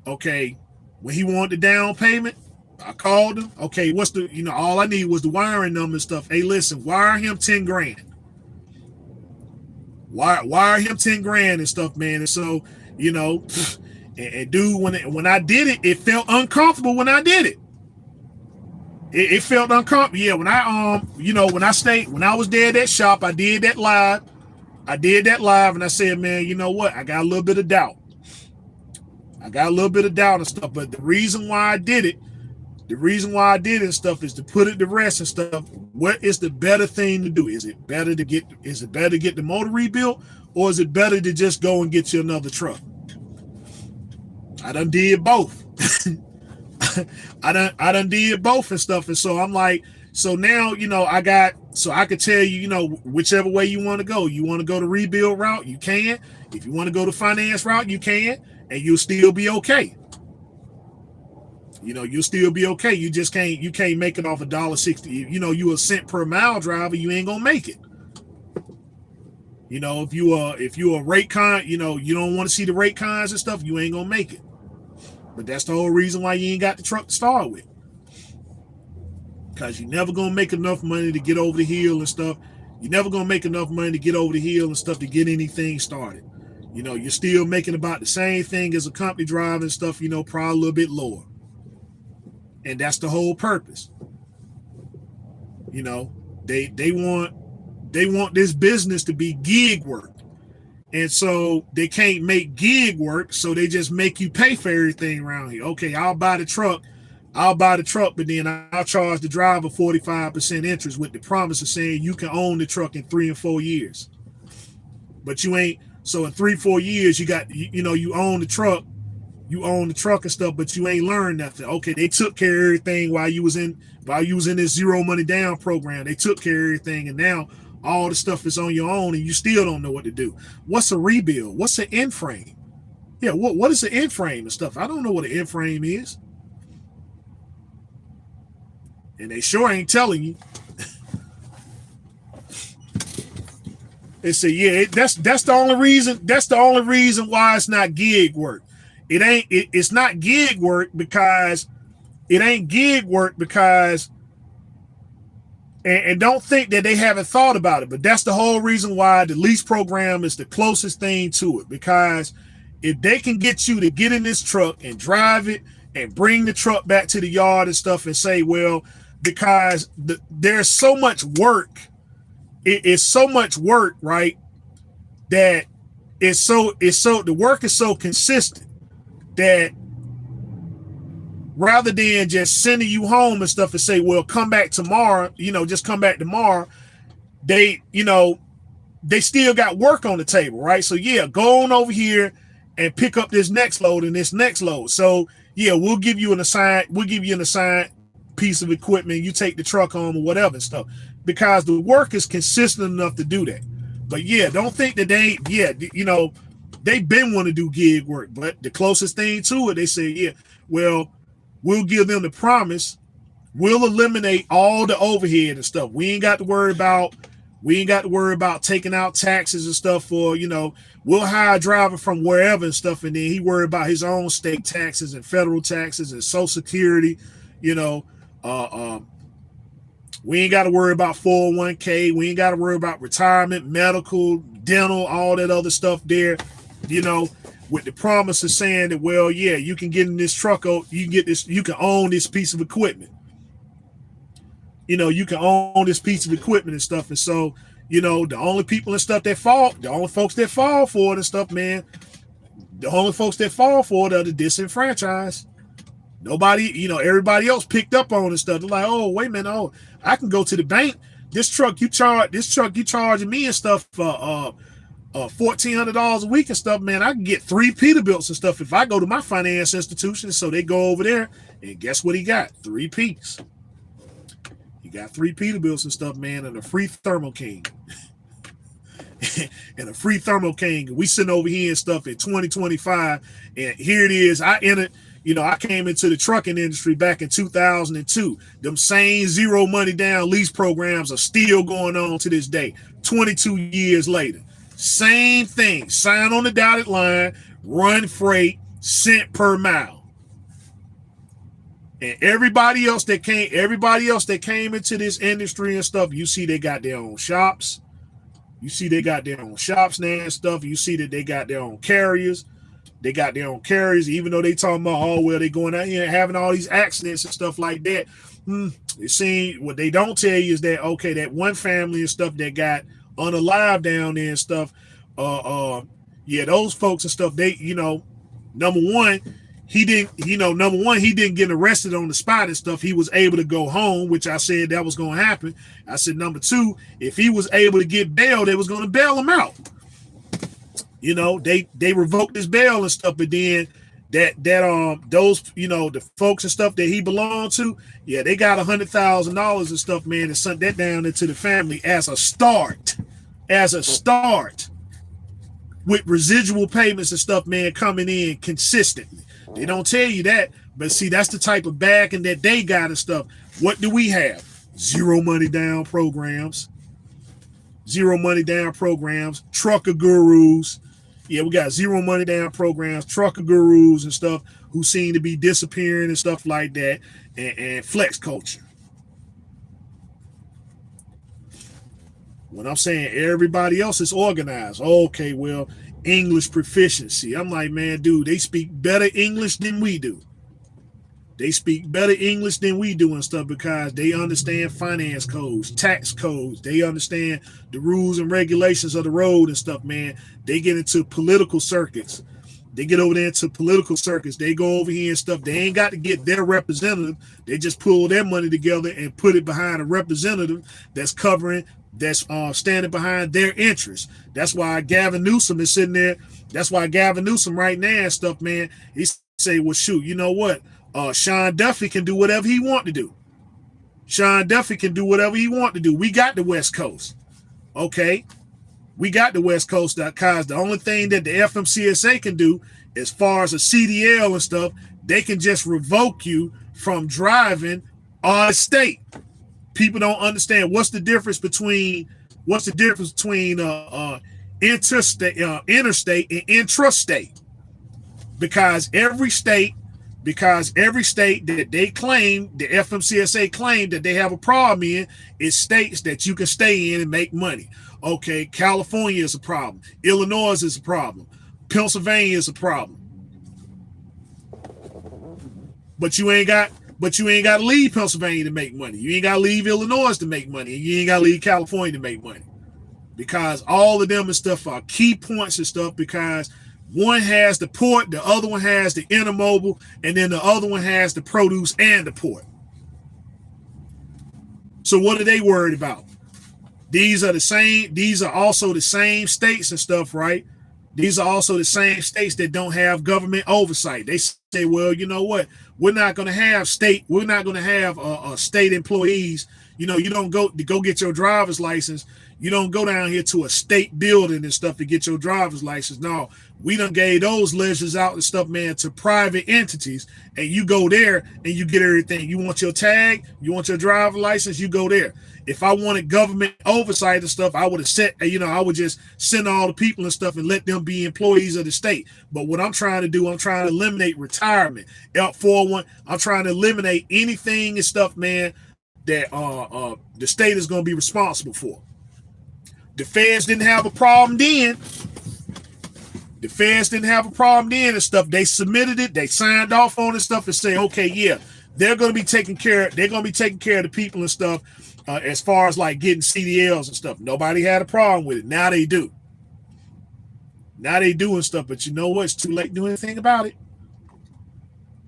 okay, When he wanted the down payment, I called him. Okay, what's the, all I need was the wiring number and stuff. Hey, listen, wire him 10 grand. Wire him 10 grand and stuff, man. And so, and dude, when I did it, it felt uncomfortable when I did it. It felt uncomfortable. Yeah, when I was there at that shop, I did that live. And I said, man, you know what? I got a little bit of doubt. And stuff. But the reason why I did it and stuff is to put it to rest and stuff. What is the better thing to do? Is it better to get the motor rebuilt, or is it better to just go and get you another truck? I done did both. I done did both and stuff. And so I'm like, so now, I could tell you, whichever way you want to go. You want to go the rebuild route, you can. If you want to go the finance route, you can, and you'll still be okay. You'll still be okay. You just can't make it off $1.60. You a cent per mile driver, you ain't gonna make it. If you a rate con, you don't want to see the rate cons and stuff, you ain't gonna make it. But that's the whole reason why you ain't got the truck to start with. Because you're never gonna make enough money to get over the hill and stuff. You're never gonna make enough money to get over the hill and stuff to get anything started. You're still making about the same thing as a company driver and stuff, probably a little bit lower. And that's the whole purpose. They want this business to be gig work. And so they can't make gig work, so they just make you pay for everything around here. Okay, I'll buy the truck, but then I'll charge the driver 45% interest with the promise of saying you can own the truck in 3 and 4 years. But you ain't, so in 3-4 years, you own the truck, and stuff, but you ain't learned nothing. Okay, they took care of everything while you was in this zero money down program. They took care of everything, and now all the stuff is on your own, and you still don't know what to do. What's a rebuild? What's an end frame? Yeah, what is an end frame and stuff? I don't know what an end frame is, and they sure ain't telling you. They say, yeah, that's the only reason. That's the only reason why it's not gig work. It's not gig work because it ain't gig work because. And don't think that they haven't thought about it, but that's the whole reason why the lease program is the closest thing to it. Because if they can get you to get in this truck and drive it and bring the truck back to the yard and stuff and say, well, because there's so much work, it is so much work, right? That the work is so consistent that rather than just sending you home and stuff and say, well, come back tomorrow, just come back tomorrow, they still got work on the table, right? So yeah, go on over here and pick up this next load and this next load. So yeah, we'll give you an assigned piece of equipment. You take the truck home or whatever and stuff, because the work is consistent enough to do that. But yeah, don't think that they've been wanting to do gig work, but the closest thing to it, they say, yeah, well, we'll give them the promise. We'll eliminate all the overhead and stuff. We ain't got to worry about taking out taxes and stuff for, we'll hire a driver from wherever and stuff. And then he worry about his own state taxes and federal taxes and Social Security, we ain't got to worry about 401k. We ain't got to worry about retirement, medical, dental, all that other stuff there, with the promise of saying that, well, yeah, you can get in this truck, you can own this piece of equipment. You can own this piece of equipment and stuff. And so, the only people and stuff the only folks that fall for it and stuff, man, the only folks that fall for it are the disenfranchised. Nobody, everybody else picked up on and stuff. They're like, oh, wait a minute, oh, I can go to the bank. This truck you charging me and stuff for $1,400 a week and stuff, man, I can get 3 Peterbilts and stuff if I go to my finance institution. So they go over there, and guess what he got? 3 P's. He got 3 Peterbilts and stuff, man, and a free Thermo King. And a free Thermo King. We sitting over here and stuff in 2025, and here it is. I came into the trucking industry back in 2002. Them same zero money down lease programs are still going on to this day, 22 years later. Same thing. Sign on the dotted line, run freight, cent per mile. And everybody else that came into this industry and stuff, you see they got their own shops. You see they got their own shops now and stuff. You see that they got their own carriers. They got their own carriers, even though they talking about, oh, well, they going out here and having all these accidents and stuff like that. It seems what they don't tell you is that, okay, that one family and stuff that got unalive down there and stuff, yeah, those folks and stuff, they, number one, he didn't get arrested on the spot and stuff. He was able to go home, which I said that was going to happen. I said, number two, if he was able to get bail, they was going to bail him out. They revoked his bail and stuff, but then those the folks and stuff that he belonged to, yeah, they got $100,000 and stuff, man, and sent that down into the family as a start, with residual payments and stuff, man, coming in consistently. They don't tell you that, but see, that's the type of backing that they got and stuff. What do we have? Zero money down programs, trucker gurus. Yeah, we got zero money down programs, trucker gurus and stuff who seem to be disappearing and stuff like that, and flex culture. When I'm saying everybody else is organized, okay, well, English proficiency. I'm like, man, dude, they speak better English than we do. They speak better English than we do and stuff because they understand finance codes, tax codes. They understand the rules and regulations of the road and stuff, man. They get into political circuits. They get over there into political circuits. They go over here and stuff. They ain't got to get their representative. They just pull their money together and put it behind a representative that's standing behind their interests. That's why Gavin Newsom is sitting there. That's why Gavin Newsom right now and stuff, man, he say, well, shoot, you know what? Sean Duffy can do whatever he want to do. We got the West Coast. Okay? We got the West Coast because the only thing that the FMCSA can do as far as a CDL and stuff, they can just revoke you from driving on a state. People don't understand what's the difference between interstate and intrastate. Because every state that they claim, the FMCSA claim that they have a problem in, is states that you can stay in and make money. Okay, California is a problem. Illinois is a problem. Pennsylvania is a problem. But you ain't got to leave Pennsylvania to make money. You ain't got to leave Illinois to make money. And you ain't got to leave California to make money. Because all of them and stuff are key points and stuff, because one has the port, the other one has the intermobile, and then the other one has the produce and the port. So what are they worried about? These are also the same states and stuff, right? These are also the same states that don't have government oversight. They say, well, you know what? We're not going to have state employees. You don't go get your driver's license. You don't go down here to a state building and stuff to get your driver's license. No, we done gave those leisures out and stuff, man, to private entities. And you go there and you get everything. You want your tag, you want your driver's license, you go there. If I wanted government oversight and stuff, I would have I would just send all the people and stuff and let them be employees of the state. But what I'm trying to do, I'm trying to eliminate retirement, L401. I'm trying to eliminate anything and stuff, man, that the state is going to be responsible for. The feds didn't have a problem then. And stuff. They submitted it. They signed off on it and stuff and say, okay, yeah, they're going to be taking care of the people and stuff as far as like getting CDLs and stuff. Nobody had a problem with it. Now they do. And stuff. But you know what? It's too late to do anything about it.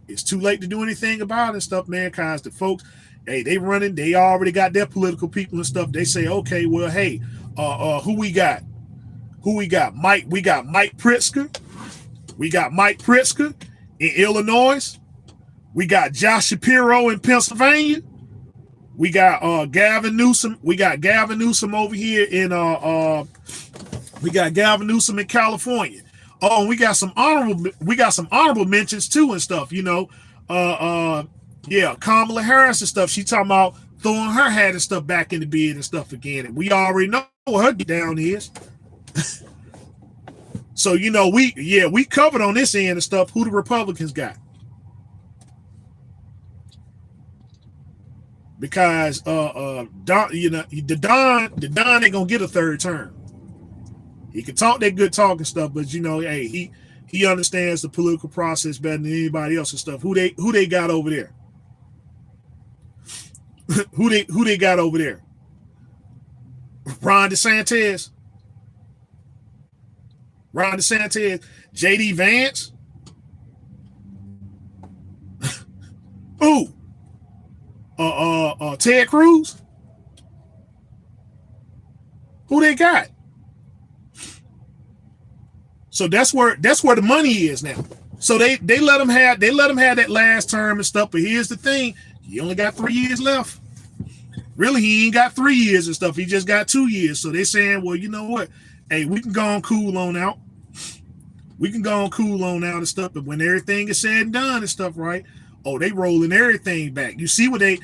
It's too late to do anything about it and stuff, man, because the folks, hey, they already got their political people and stuff. They say, okay, well, hey, who we got? We got Mike Pritzker. We got Mike Pritzker in Illinois. We got Josh Shapiro in Pennsylvania. We got Gavin Newsom. We got Gavin Newsom over here in we got Gavin Newsom in California. Oh, and we got some honorable mentions too and stuff, yeah, Kamala Harris and stuff. She talking about throwing her hat and stuff back in the bid and stuff again. And we already know what her get down is. So, we covered on this end and stuff who the Republicans got. because Don, the Don ain't gonna get a third term. He can talk that good talking stuff, but hey, he understands the political process better than anybody else and stuff. Who they got over there? who they got over there? Ron DeSantis, J.D. Vance. Ooh, Ted Cruz. Who they got? So that's where the money is now. So they let him have that last term and stuff. But here's the thing: he only got 3 years left. Really, he ain't got 3 years and stuff. He just got 2 years. So they're saying, well, you know what? Hey, we can go on cool on out. We can go on cool on out and stuff. But when everything is said and done and stuff, right? Oh, they rolling everything back. You see what that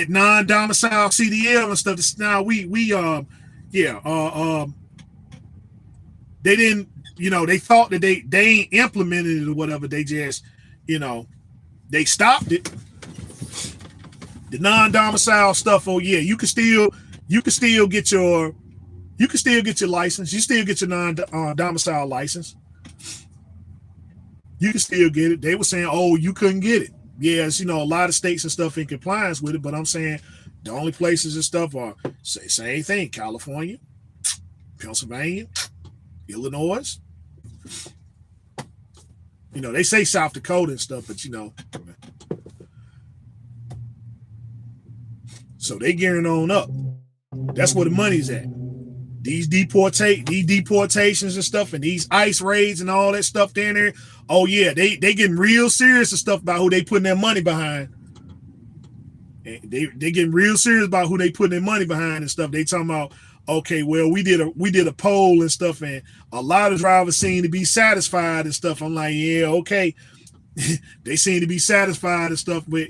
non-domicile CDL and stuff. Now they didn't, they thought that they ain't implemented it or whatever. They just, they stopped it. The non-domicile stuff. Oh yeah, you can still get your license. You still get your non-domicile license. You can still get it. They were saying, oh, you couldn't get it. Yes, a lot of states and stuff in compliance with it, but I'm saying the only places and stuff are same thing: California, Pennsylvania, Illinois. They say South Dakota and stuff, but so they gearing on up. That's where the money's at. These deportations and stuff, and these ICE raids and all that stuff down there. Oh yeah, they getting real serious and stuff about who they putting their money behind. And they getting real serious about who they putting their money behind and stuff. They talking about, okay, well, we did a poll and stuff, and a lot of drivers seem to be satisfied and stuff. I'm like, yeah, okay. They seem to be satisfied and stuff with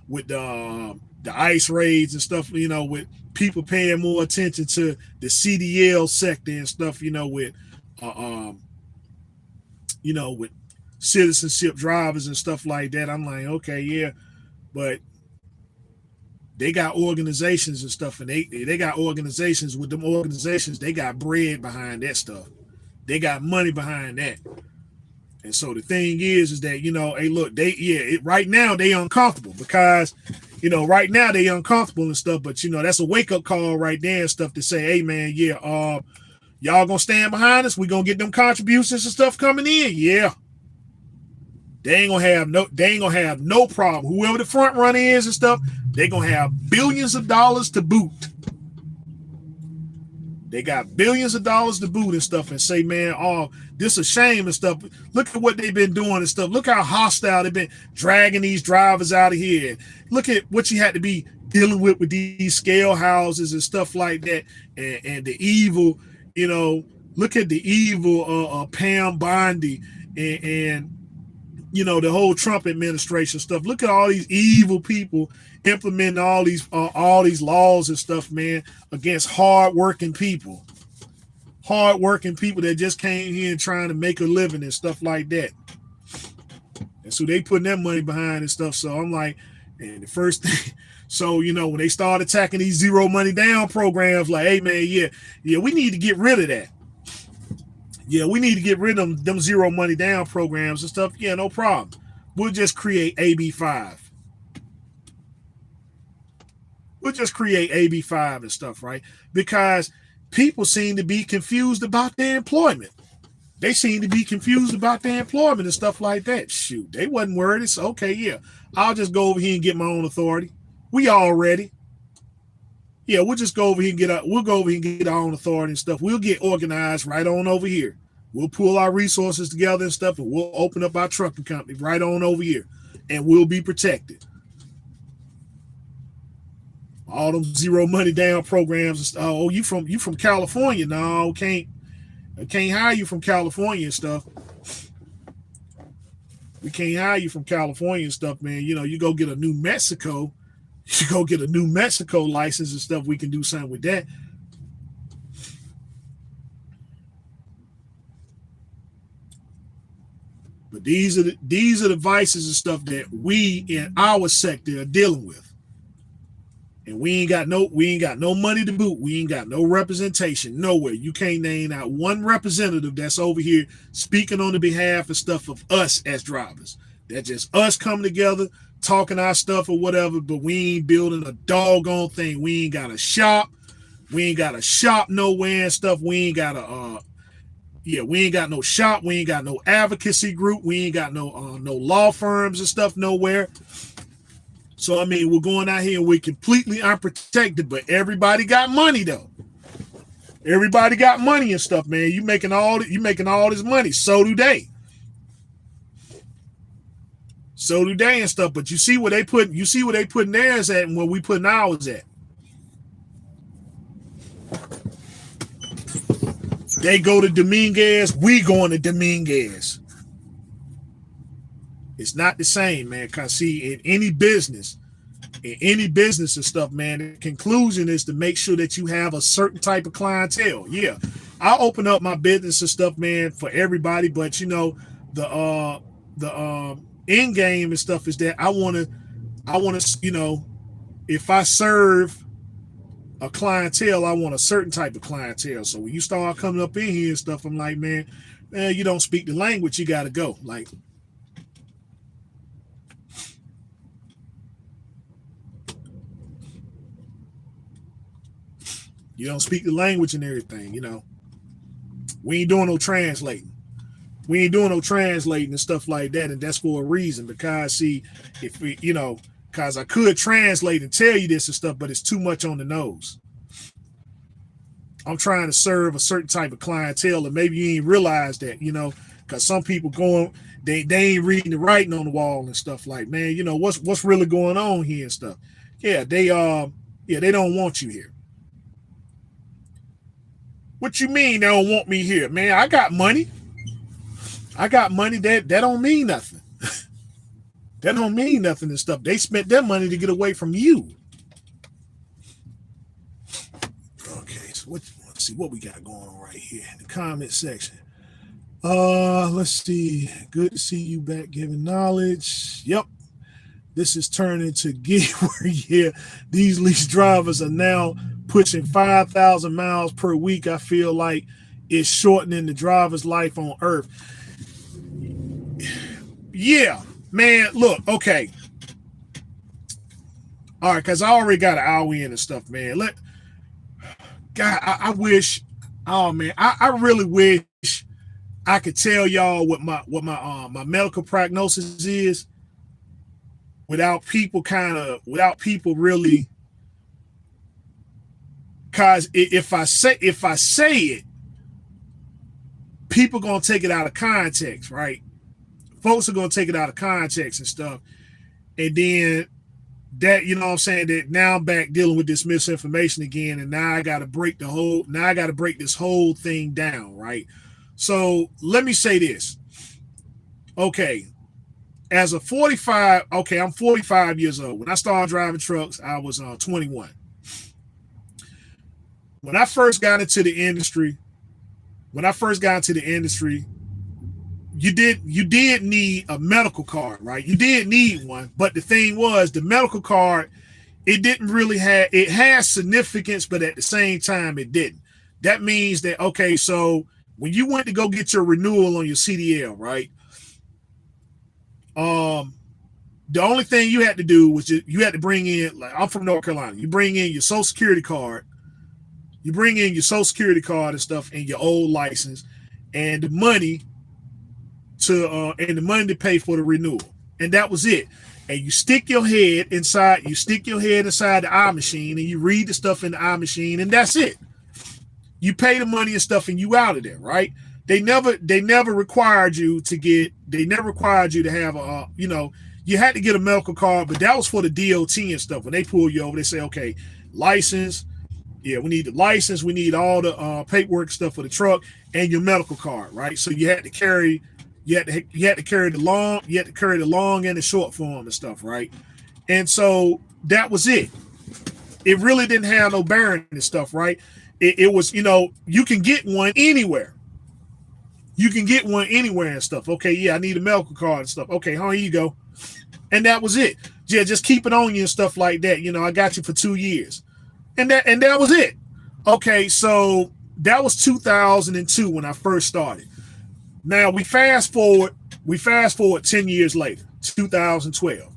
with the ICE raids and stuff, with people paying more attention to the CDL sector and stuff, with with citizenship drivers and stuff like that. I'm like, okay, yeah, but they got organizations and stuff, and they got organizations. With them organizations, they got bread behind that stuff. They got money behind that. And so the thing is that, hey, look, right now they uncomfortable because, right now they uncomfortable and stuff, but that's a wake-up call right there and stuff to say, hey man, yeah, y'all gonna stand behind us? We gonna get them contributions and stuff coming in. Yeah. They ain't gonna have no problem. Whoever the front runner is and stuff, they gonna have billions of dollars to boot. They got billions of dollars to boot and stuff, and say, man, oh, this a shame and stuff. Look at what they've been doing and stuff. Look how hostile they've been dragging these drivers out of here. Look at what you had to be dealing with these scale houses and stuff like that, and the evil, look at the evil Pam Bondi and the whole Trump administration stuff. Look at all these evil people implementing all these laws and stuff, man, against hardworking people that just came here and trying to make a living and stuff like that. And so they putting their money behind and stuff. So I'm like, and the first thing, so when they start attacking these zero money down programs, like, hey man, yeah, we need to get rid of that. Yeah, we need to get rid of them zero money down programs and stuff. Yeah, no problem. We'll just create AB5. We'll just create AB5 and stuff, right? Because people seem to be confused about their employment. They seem to be confused about their employment and stuff like that. Shoot, they wasn't worried. It's okay, yeah. I'll just go over here and get my own authority. We all ready. Yeah, we'll just go over here and get our own authority and stuff. We'll get organized right on over here. We'll pull our resources together and stuff, and we'll open up our trucking company right on over here, and we'll be protected. All them zero money down programs. Oh, you from California? No, can't hire you from California and stuff. We can't hire you from California and stuff, man. You go get a New Mexico. You go get a New Mexico license and stuff. We can do something with that. But these are the vices and stuff that we in our sector are dealing with. And we ain't got no money to boot. We ain't got no representation nowhere. You can't name out one representative that's over here speaking on the behalf of stuff of us as drivers. That's just us coming together, talking our stuff or whatever, but we ain't building a doggone thing. We ain't got a shop. We ain't got a shop nowhere and stuff. We ain't got we ain't got no shop. We ain't got no advocacy group. We ain't got no law firms and stuff nowhere. So I mean, we're going out here and we're completely unprotected, but everybody got money though. Everybody got money and stuff, man. You making all this money. So do they. So do they and stuff. But you see where they putting theirs at and where we putting ours at. They go to Dominguez, we going to Dominguez. It's not the same, man. Cause see, in any business and stuff, man, the conclusion is to make sure that you have a certain type of clientele. Yeah, I'll open up my business and stuff, man, for everybody. But you know, the end game and stuff is that I want to, you know, if I serve a clientele, I want a certain type of clientele. So when you start coming up in here and stuff, I'm like, man, you don't speak the language, you got to go. Like, you don't speak the language and everything, you know. We ain't doing no translating. We ain't doing no translating and stuff like that, and that's for a reason. Because see, if we, you know, because I could translate and tell you this and stuff, but it's too much on the nose. I'm trying to serve a certain type of clientele, and maybe you ain't realize that, you know, because some people they ain't reading the writing on the wall and stuff. Like, man, you know, what's really going on here and stuff. Yeah, they don't want you here. What you mean they don't want me here, man? I got money. That don't mean nothing. That don't mean nothing and stuff. They spent their money to get away from you. Okay, so let's see what we got going on right here in the comment section. Let's see. Good to see you back giving knowledge. Yep. This is turning to gig where, yeah, these lease drivers are now pushing 5,000 miles per week. I feel like it's shortening the driver's life on earth. Yeah, man, look, okay. All right, because I already got an hour in and stuff, man. God, I wish, oh, man, I really wish I could tell y'all what my medical prognosis is without people really, because if I say it, people gonna take it out of context, right? Folks are gonna take it out of context and stuff, and then that, you know what I'm saying, that now I'm back dealing with this misinformation again, and now I gotta break this whole thing down, right? So let me say this. Okay, as a 45, okay, I'm 45 years old. When I started driving trucks, I was 21. When I first got into the industry, you did need a medical card, right? You did need one, but the thing was, the medical card, it has significance, but at the same time, it didn't. That means that, okay, so when you went to go get your renewal on your CDL, right? The only thing you had to do was you had to bring in, like, I'm from North Carolina. You bring in your Social Security card. You bring in your Social Security card and stuff and your old license and the money to pay for the renewal. And that was it. And you stick your head inside the eye machine and you read the stuff in the eye machine, and that's it. You pay the money and stuff and you out of there, right? They never required you to have a, you know, you had to get a medical card, but that was for the DOT and stuff. When they pull you over, they say, okay, license. Yeah, we need the license. We need all the paperwork stuff for the truck and your medical card, right? So you had to carry the long and the short form and stuff, right? And so that was it. It really didn't have no bearing and stuff, right? It was, you know, you can get one anywhere. You can get one anywhere and stuff. Okay, yeah, I need a medical card and stuff. Okay, here you go. And that was it. Yeah, just keep it on you and stuff like that. I got you for 2 years, and that was it. Okay, so that was 2002 when I first started. Now we fast forward 10 years later, 2012.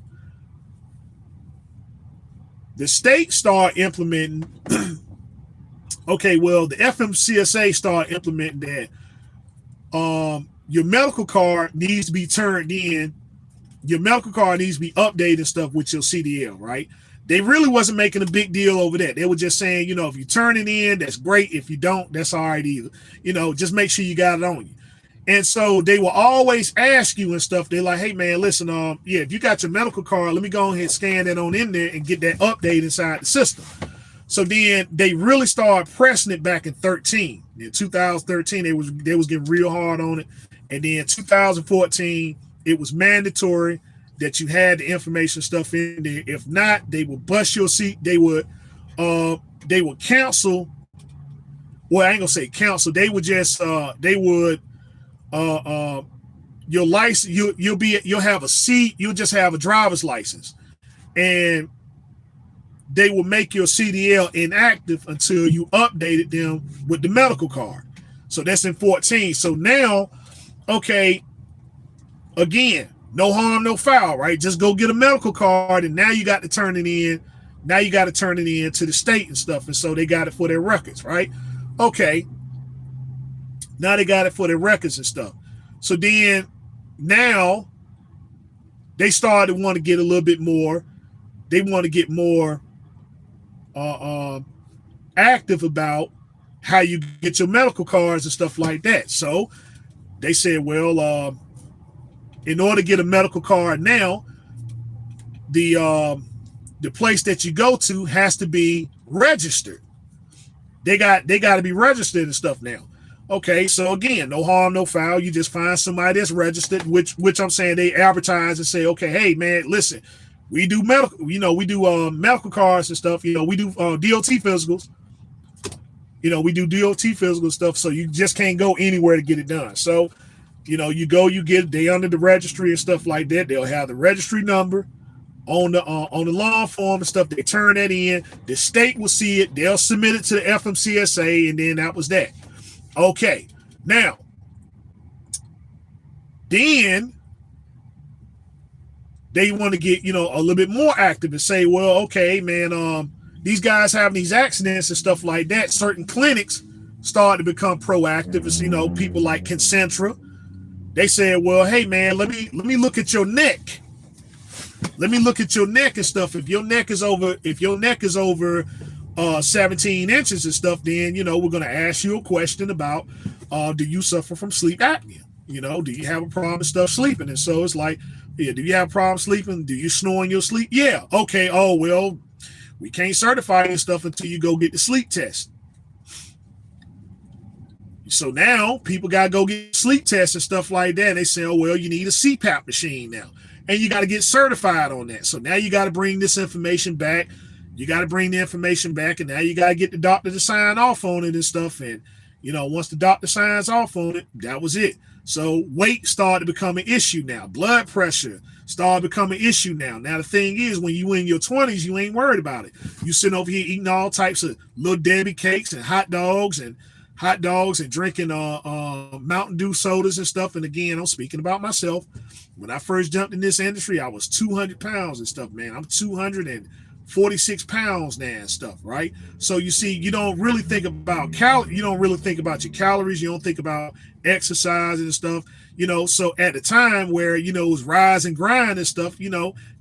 The state started implementing. Okay, well, the FMCSA started implementing that your medical card needs to be turned in. Your medical card needs to be updated and stuff with your CDL, right? They really wasn't making a big deal over that. They were just saying, if you turn it in, that's great. If you don't, that's all right either. Just make sure you got it on you. And so they will always ask you and stuff. They're like, hey man, listen, yeah, if you got your medical card, let me go ahead and scan that on in there and get that update inside the system. So then they really started pressing it back in 13. In 2013, they was getting real hard on it. And then 2014, it was mandatory that you had the information stuff in there. If not, they would bust your seat. They would cancel. Well, I ain't gonna say cancel. They would just your license, you'll have a seat, you'll just have a driver's license. And they will make your CDL inactive until you updated them with the medical card. So that's in 14. So now, okay, again, no harm, no foul, right? Just go get a medical card, and now you got to turn it in. Now you got to turn it in to the state and stuff, and so they got it for their records, right? Okay. Now they got it for their records and stuff. So then now they started to want to get a little bit more. They want to get more active about how you get your medical cards and stuff like that. So they said, well, in order to get a medical card now, the place that you go to has to be registered. They got to be registered and stuff now. Okay, so again, no harm, no foul. You just find somebody that's registered, which I'm saying they advertise and say, okay, hey man, listen, we do medical, we do medical cards and stuff. We do DOT physicals. We do DOT physical stuff, so you just can't go anywhere to get it done. So, you go, you get they under the registry and stuff like that. They'll have the registry number on the law form and stuff. They turn that in. The state will see it. They'll submit it to the FMCSA, and then that was that. Okay, now, then they want to get, a little bit more active and say, well, okay, man, these guys having these accidents and stuff like that. Certain clinics started to become proactive. As people like Concentra, they said, well, hey man, let me look at your neck. Let me look at your neck and stuff. If your neck is over 17 inches and stuff, then we're going to ask you a question about do you suffer from sleep apnea? Do you have a problem with stuff sleeping? And so it's like, yeah, do you have a problem sleeping? Do you snore in your sleep? Yeah. Okay. Oh, well, we can't certify this stuff until you go get the sleep test. So now people got to go get sleep tests and stuff like that. And they say, oh, well, you need a CPAP machine now. And you got to get certified on that. So now you got to bring this information back. You got to bring the information back, and now you got to get the doctor to sign off on it and stuff. And, once the doctor signs off on it, that was it. So weight started to become an issue now. Blood pressure started to become an issue now. Now, the thing is, when you in your 20s, you ain't worried about it. You sitting over here eating all types of Little Debbie cakes and hot dogs and drinking Mountain Dew sodas and stuff. And again, I'm speaking about myself. When I first jumped in this industry, I was 200 pounds and stuff, man. I'm 246 pounds now and stuff, right? So you see, you don't really think about you don't really think about your calories. You don't think about exercise and stuff, so at the time where, it was rise and grind and stuff,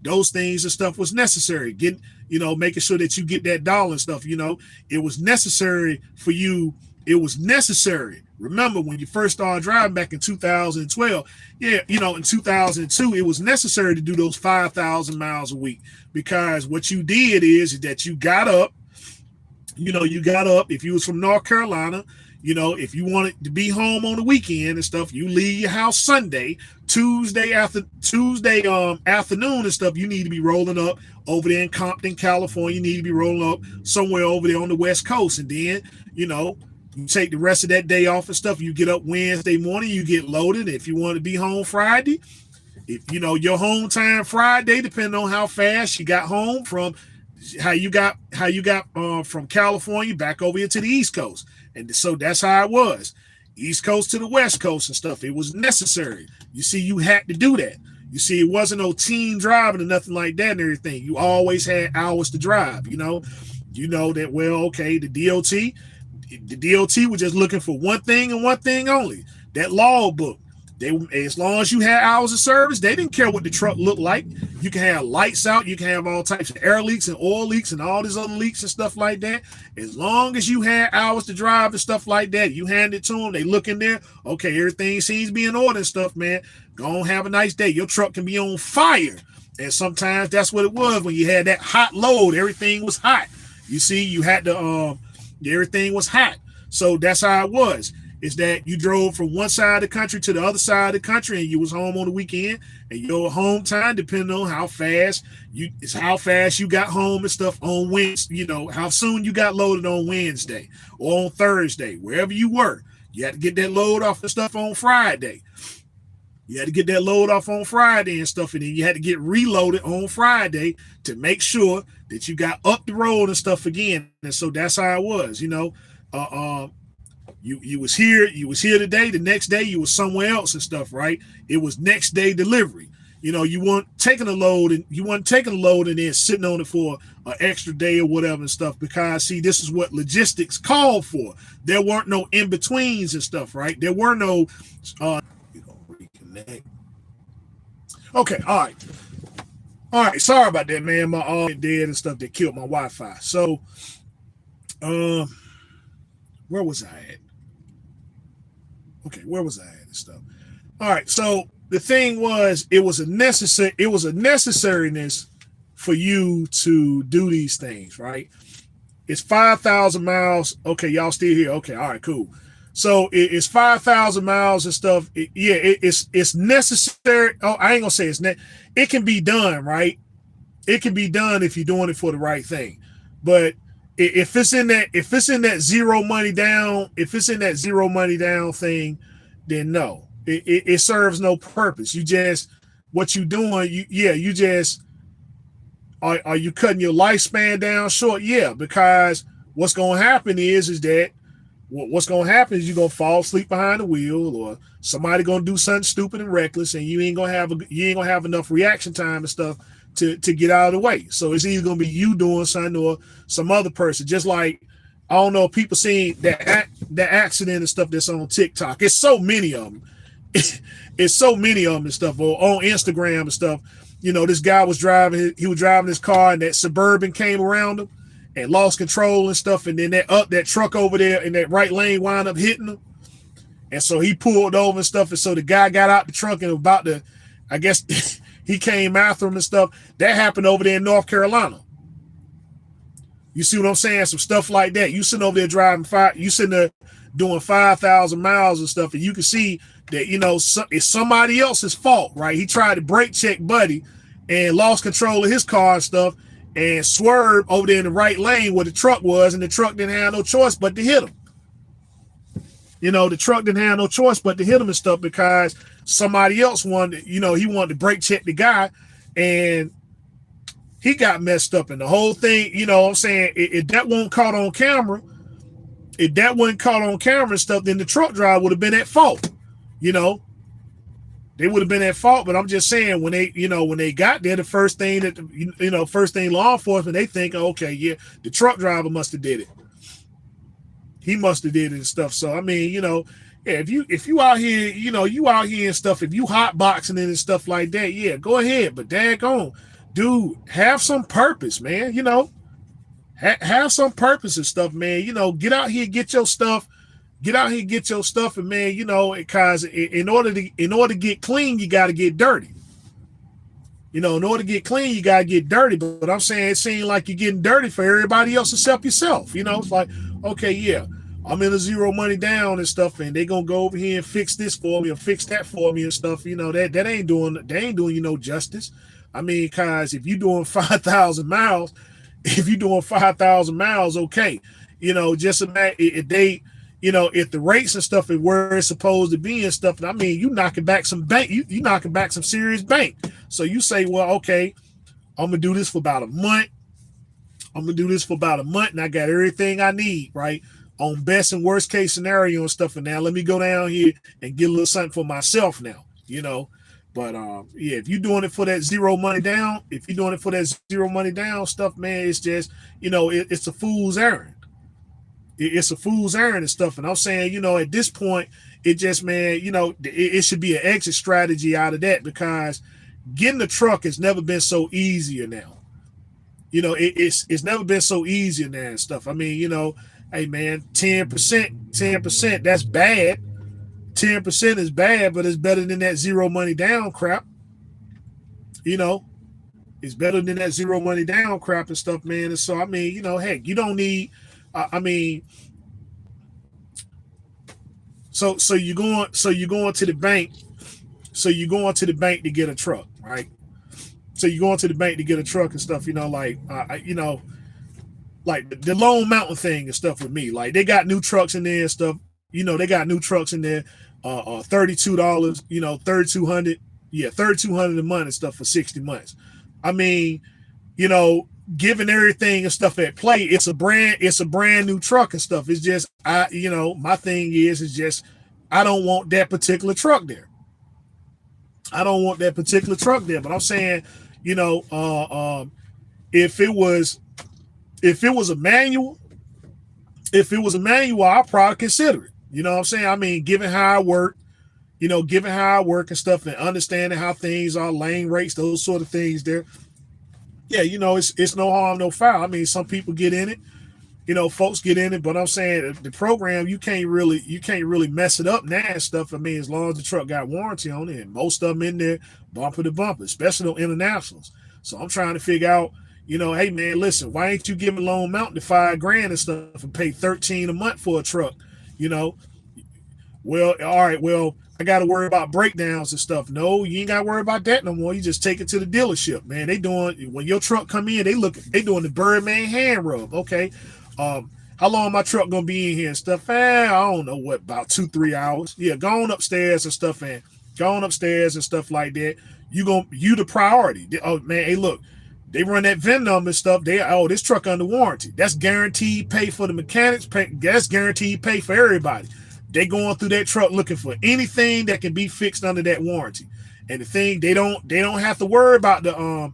those things and stuff was necessary. Making sure that you get that dollar and stuff, it was necessary for you. It was necessary. Remember when you first started driving back in 2012, in 2002, it was necessary to do those 5,000 miles a week, because what you did is that you got up, if you was from North Carolina, if you wanted to be home on the weekend and stuff, you leave your house Sunday, Tuesday afternoon and stuff, you need to be rolling up over there in Compton, California. You need to be rolling up somewhere over there on the West Coast. And then, you take the rest of that day off and stuff. You get up Wednesday morning, you get loaded. If you want to be home Friday, If your home time Friday, depending on how fast you got home from how you got from California back over here to the East Coast. And so that's how it was. East Coast to the West Coast and stuff. It was necessary. You see, you had to do that. You see, it wasn't no team driving or nothing like that and everything. You always had hours to drive, You know that, well, okay, the DOT was just looking for one thing and one thing only, that log book. As long as you had hours of service, they didn't care what the truck looked like. You can have lights out, you can have all types of air leaks and oil leaks and all these other leaks and stuff like that. As long as you had hours to drive and stuff like that, you hand it to them, they look in there, okay, everything seems to be in order and stuff, man. Go on, have a nice day. Your truck can be on fire. And sometimes that's what it was when you had that hot load. Everything was hot. You see, you had to, everything was hot. So that's how it was. Is that you drove from one side of the country to the other side of the country and you was home on the weekend, and your home time depending on how fast you got home and stuff on Wednesday, how soon you got loaded on Wednesday or on Thursday, wherever you were. You had to get that load off and stuff on Friday. You had to get that load off on Friday and stuff, and then you had to get reloaded on Friday to make sure that you got up the road and stuff again. And so that's how it was, You was here today, the next day you was somewhere else and stuff, right? It was next day delivery. You weren't taking a load and then sitting on it for an extra day or whatever and stuff, because see, this is what logistics called for. There weren't no in-betweens and stuff, right? There were no reconnect. Okay, all right. Sorry about that, man. My dead and stuff that killed my Wi-Fi. So where was I at? Okay, where was I at and stuff? All right, so the thing was, it was a necessariness for you to do these things, right? It's 5,000 miles. Okay, y'all still here? Okay, all right, cool. So it's 5,000 miles and stuff. It's necessary. Oh, I ain't gonna say it's it can be done, right? It can be done if you're doing it for the right thing, but if it's in that zero money down thing, then no, it serves no purpose. You just, what you doing, you just, are you cutting your lifespan down short? Yeah, because what's going to happen is that what's going to happen is you're going to fall asleep behind the wheel, or somebody going to do something stupid and reckless, and you ain't going to have enough reaction time and stuff to get out of the way. So it's either going to be you doing something or some other person. Just like, I don't know, people seeing that accident and stuff that's on TikTok. It's so many of them. It's so many of them and stuff, or on Instagram and stuff. This guy was driving his car, and that Suburban came around him and lost control and stuff. And then that truck over there in that right lane wound up hitting him. And so he pulled over and stuff. And so the guy got out the trunk and about to, I guess, he came after him and stuff. That happened over there in North Carolina. You see what I'm saying? Some stuff like that. You sitting over there you sitting there doing 5,000 miles and stuff, and you can see that, it's somebody else's fault, right? He tried to brake check Buddy and lost control of his car and stuff, and swerved over there in the right lane where the truck was, and the truck didn't have no choice but to hit him. The truck didn't have no choice but to hit him and stuff, because somebody else wanted, he wanted to brake check the guy, and he got messed up. And the whole thing, what I'm saying, if that wasn't caught on camera, and stuff, then the truck driver would have been at fault. They would have been at fault. But I'm just saying, when they got there, the first thing law enforcement, they think, okay, yeah, the truck driver must have did it. He must have did it and stuff. So I mean, yeah, if you out here, you out here and stuff, if you hot boxing it and stuff like that, yeah, go ahead. But daggone, dude, have some purpose, man. Have some purpose and stuff, man. Get out here, get your stuff. And man, because in order to get clean, you got to get dirty. In order to get clean, you got to get dirty. But I'm saying, it seems like you're getting dirty for everybody else except yourself. It's like, okay, yeah, I'm in a zero money down and stuff, and they gonna go over here and fix this for me or fix that for me and stuff. That ain't doing you no justice. I mean, because if you're doing 5,000 miles, okay, just imagine if if the rates and stuff is where it's supposed to be and stuff, I mean, you knocking back some bank, you knocking back some serious bank. So you say, well, okay, I'm gonna do this for about a month. I'm gonna do this for about a month, and I got everything I need, right? On best and worst case scenario and stuff. And now let me go down here and get a little something for myself now. But yeah, if you're doing it for that zero money down, if you're doing it for that zero money down stuff, man, it's just, it's a fool's errand. It's a fool's errand and stuff. And I'm saying, at this point, it just, man, it should be an exit strategy out of that, because getting a truck has never been so easier now. It's never been so easier now and stuff. I mean, hey man, 10%, that's bad. 10% is bad, but it's better than that zero money down crap. It's better than that zero money down crap and stuff, man. And so, I mean, heck, you don't need, I mean, so you're going to the bank. So you're going to the bank to get a truck, right? So you're going to the bank to get a truck and stuff, like the Lone Mountain thing and stuff with me. Like, they got new trucks in there and stuff. They got new trucks in there, $32, $3,200, $3,200 a month and stuff for 60 months. I mean, given everything and stuff at play, it's a brand new truck and stuff. It's just, my thing is just, I don't want that particular truck there. I don't want that particular truck there. But I'm saying, if it was a manual, I'd probably consider it. You know what I'm saying? I mean, given how I work and stuff, and understanding how things are, lane rates, those sort of things there. Yeah, it's no harm, no foul. I mean, some people get in it, folks get in it, but I'm saying the program, you can't really mess it up now and stuff. I mean, as long as the truck got warranty on it, and most of them in there bumper to bumper, especially on internationals. So I'm trying to figure out, hey man, listen, why ain't you giving Lone Mountain the $5,000 and stuff and pay $13 a month for a truck? Well, all right, well, I got to worry about breakdowns and stuff. No, you ain't got to worry about that no more. You just take it to the dealership, man. When your truck come in, they doing the Birdman hand rub. Okay, how long my truck gonna be in here and stuff? I don't know, what, about 2-3 hours. Yeah, go on upstairs and stuff, and like that. You the priority. Oh man, hey look, they run that VIN number and stuff. This truck under warranty. That's guaranteed pay for the mechanics. That's guaranteed pay for everybody. They going through that truck looking for anything that can be fixed under that warranty. And the thing, they don't have to worry about the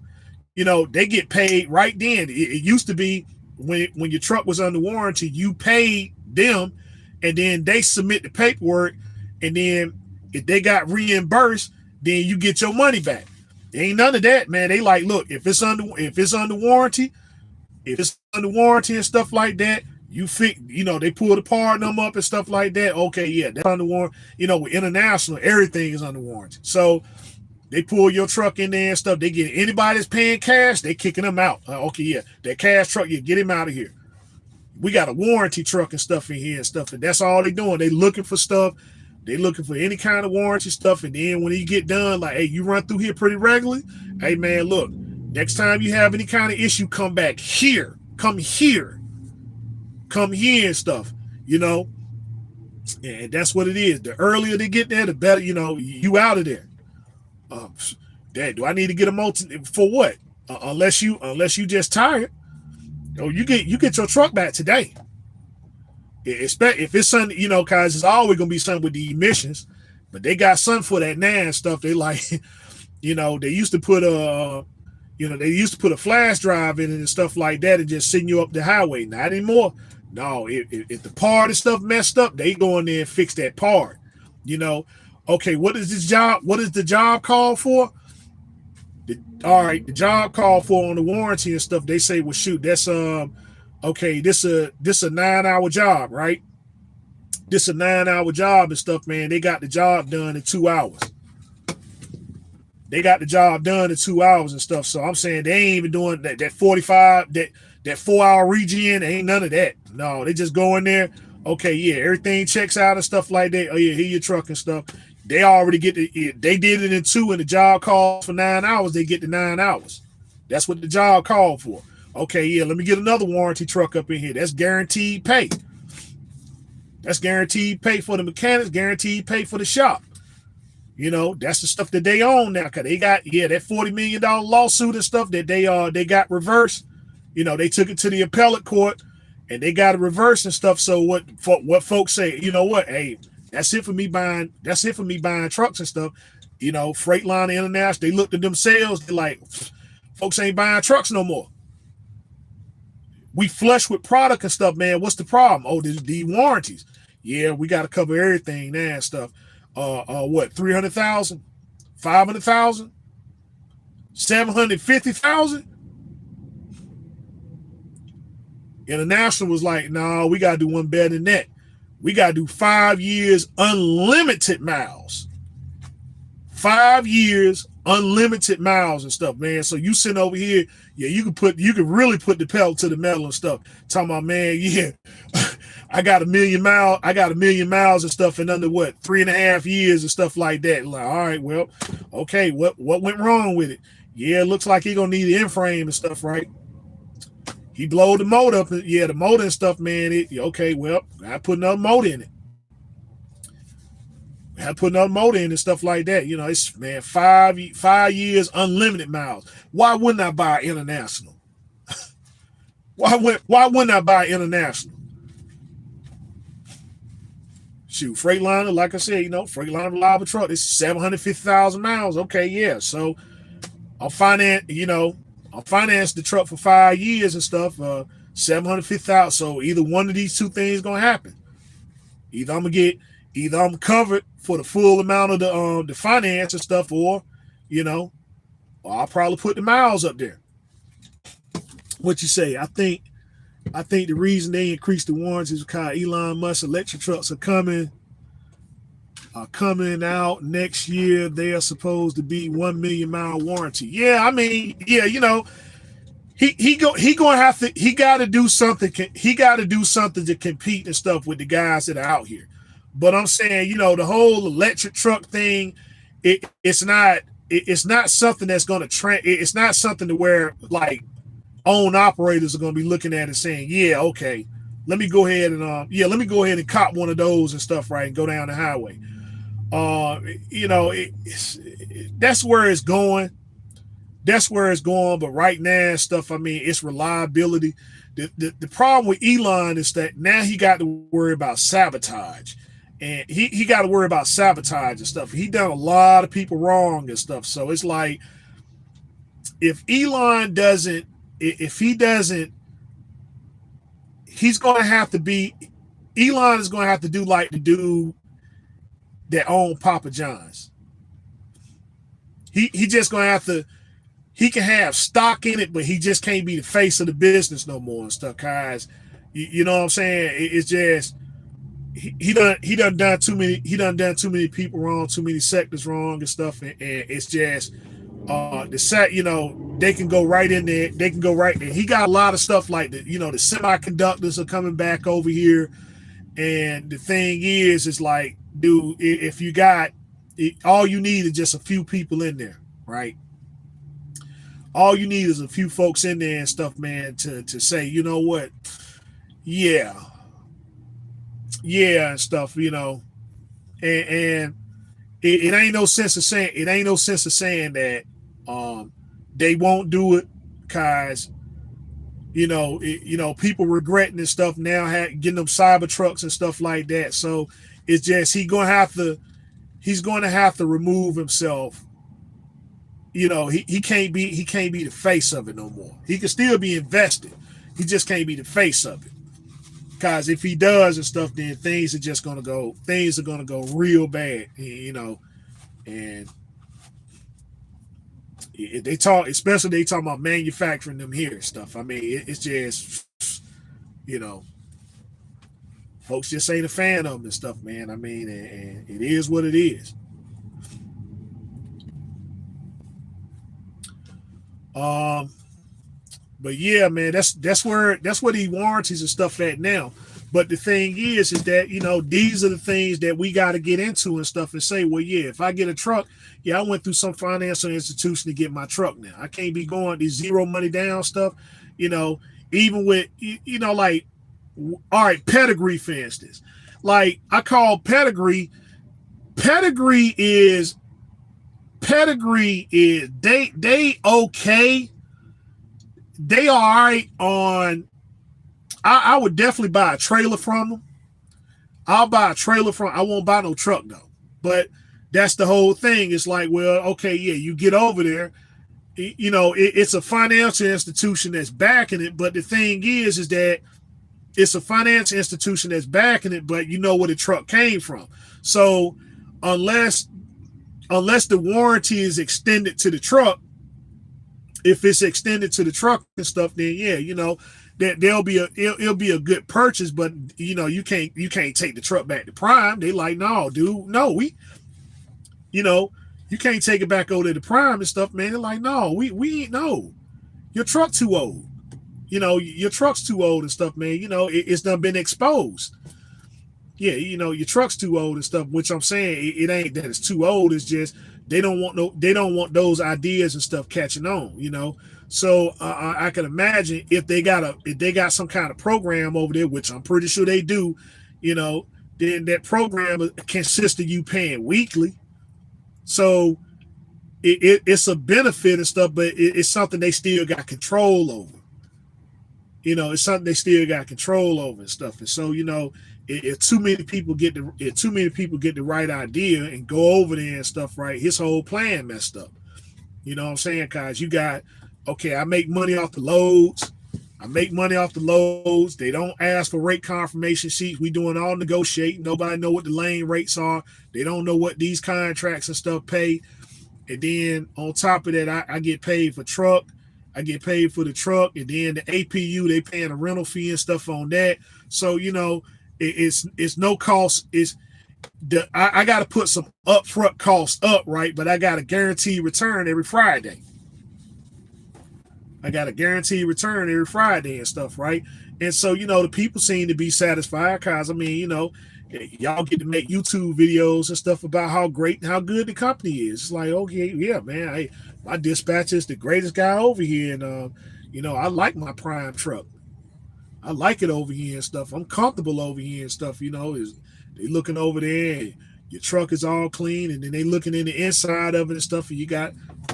they get paid right then. It used to be when your truck was under warranty, you paid them, and then they submit the paperwork, and then if they got reimbursed, then you get your money back. There ain't none of that, man. They like, look, if it's under warranty and stuff like that, they pull the part number up and stuff like that. Okay, yeah, that's under warranty. With international, everything is under warranty. So they pull your truck in there and stuff. They get anybody that's paying cash, they kicking them out. Okay, yeah, that cash truck, yeah, get him out of here. We got a warranty truck and stuff in here and stuff, and that's all they doing. They looking for stuff. They looking for any kind of warranty stuff, and then when you get done, like, hey, you run through here pretty regularly. Hey, man, look, next time you have any kind of issue, come back here. Come here and stuff, and that's what it is. The earlier they get there, the better, you out of there. Dad, do I need to get a multi for what? Unless you just tired. You get your truck back today. If it's something, cause it's always gonna be something with the emissions, but they got something for that now and stuff. They like, they used to put a flash drive in it and stuff like that and just send you up the highway. Not anymore. No, if the part and stuff messed up, they go in there and fix that part. Okay, what is the job called for? The job called for on the warranty and stuff, they say, well, shoot, that's okay, this a 9-hour job, right? This a 9-hour job and stuff, man. They got the job done in 2 hours. They got the job done in 2 hours and stuff. So I'm saying they ain't even doing that 45, that 4-hour regen, ain't none of that. No, they just go in there. Okay, yeah, everything checks out and stuff like that. Oh yeah, here your truck and stuff. They already they did it in 2, and the job called for 9 hours. They get the 9 hours. That's what the job called for. Okay, yeah, let me get another warranty truck up in here. That's guaranteed pay. That's guaranteed pay for the mechanics, guaranteed pay for the shop. You know, that's the stuff that they own now. Cause they got, that $40 million lawsuit and stuff that they got reversed. You know, they took it to the appellate court and they got it reversed and stuff. So what folks say, you know what, hey, that's it for me buying trucks and stuff. You know, Freightliner International, they looked at themselves, they're like, folks ain't buying trucks no more. We flush with product and stuff, man. What's the problem? Oh, the warranties. Yeah, we got to cover everything now and stuff. What, 300,000, 500,000, 750,000? International was like, no, we got to do one better than that. We got to do 5 years unlimited miles. 5 year unlimited miles and stuff, man. So you sitting over here, you can really put the pedal to the metal and stuff. Talking about, man, I got 1 million miles. I got 1 million miles and stuff in under 3.5 years and stuff like that. Like, all right, well, okay, what went wrong with it? Yeah, it looks like he gonna need an end frame and stuff, right? He blowed the motor up. The motor and stuff, man. Okay, well, I put another motor in it. I put another motor in and stuff like that. You know, it's, man, 5 years unlimited miles. Why wouldn't I buy International? Why wouldn't I buy International? Shoot, Freightliner, like I said, Freightliner reliable truck. This is 750,000 miles. Okay, yeah. So I'll finance the truck for 5 years and stuff. 750,000. So either one of these two things gonna happen. Either I'm covered for the full amount of the finance and stuff, or I'll probably put the miles up there. What you say? I think the reason they increased the warranties is because Elon Musk electric trucks are coming out next year. They are supposed to be 1 million mile warranty. Yeah, I mean, yeah, he got to do something. He got to do something to compete and stuff with the guys that are out here. But I'm saying, the whole electric truck thing, it's not something that's going to it's not something to where like own operators are going to be looking at and saying, yeah, okay, let me go ahead and cop one of those and stuff, right, and go down the highway. That's where it's going. But right now, stuff, I mean, it's reliability. The problem with Elon is that now he got to worry about sabotage. And he got to worry about sabotage and stuff. He done a lot of people wrong and stuff. So it's like, if Elon doesn't, he's going to have to be, Elon is going to have to do like the dude that owned Papa John's. He just going to have to, he can have stock in it, but he just can't be the face of the business no more and stuff, guys. You know what I'm saying? It's just, he done too many people wrong, too many sectors wrong and stuff, and it's just they can go right in there. They can go right there. He got a lot of stuff like the semiconductors are coming back over here, and the thing is like, dude, if you got all you need is just a few people in there, right? All you need is a few folks in there and stuff, man, to say, you know what, yeah, and stuff, and it ain't no sense of saying that they won't do it, cause people regretting this stuff now, getting them cyber trucks and stuff like that. So it's just he's going to have to remove himself. He can't be the face of it no more. He can still be invested. He just can't be the face of it. Because if he does and stuff, then things are going to go real bad, and they talk about manufacturing them here and stuff. I mean, it's just, folks just ain't a fan of them and stuff, man. I mean, and it is what it is. But yeah, man, that's where the warranties and stuff at now. But the thing is that, these are the things that we got to get into and stuff and say, well, yeah, if I get a truck, I went through some financial institution to get my truck now. I can't be going these zero money down stuff, even with, like, all right, pedigree, for instance. like I call pedigree. Pedigree is they okay. They all right on. I would definitely buy a trailer from them. I'll buy a trailer from. I won't buy no truck though. But that's the whole thing. It's like, well, okay, yeah, you get over there. You know, it's a financial institution that's backing it. But the thing is that it's a financial institution that's backing it, but you know where the truck came from. So unless the warranty is extended to the truck, if it's extended to the truck and stuff, then yeah, you know, that it'll be a good purchase, but you know, you can't take the truck back to Prime. They like, no, dude, no, you know, you can't take it back over to the Prime and stuff, man. They're like, no, we ain't, no, your truck too old. You know, your truck's too old and stuff, man. You know, it's done been exposed. Yeah, you know, your truck's too old and stuff, which I'm saying it ain't that it's too old. It's just they don't want those ideas and stuff catching on, you know. So I can imagine if they got some kind of program over there, which I'm pretty sure they do, you know, then that program consists of you paying weekly. So it's a benefit and stuff, but it's something they still got control over. You know, it's something they still got control over and stuff. And so, you know, if too many people get the right idea and go over there and stuff, right, his whole plan messed up. You know what I'm saying? Cause you got, okay, I make money off the loads. They don't ask for rate confirmation sheets. We doing all negotiating. Nobody know what the lane rates are. They don't know what these contracts and stuff pay. And then on top of that, I get paid for truck. I get paid for the truck, and then the APU, they paying a rental fee and stuff on that. So, you know, it's no cost. I got to put some upfront costs up, right? But I got a guaranteed return every Friday. And stuff, right? And so, you know, the people seem to be satisfied because, I mean, you know, y'all get to make YouTube videos and stuff about how great and how good the company is. It's like, okay, yeah, man, my dispatcher is the greatest guy over here. And, you know, I like my Prime truck. I like it over here and stuff. I'm comfortable over here and stuff, you know. They looking over there and your truck is all clean, and then they looking in the inside of it and stuff, and you got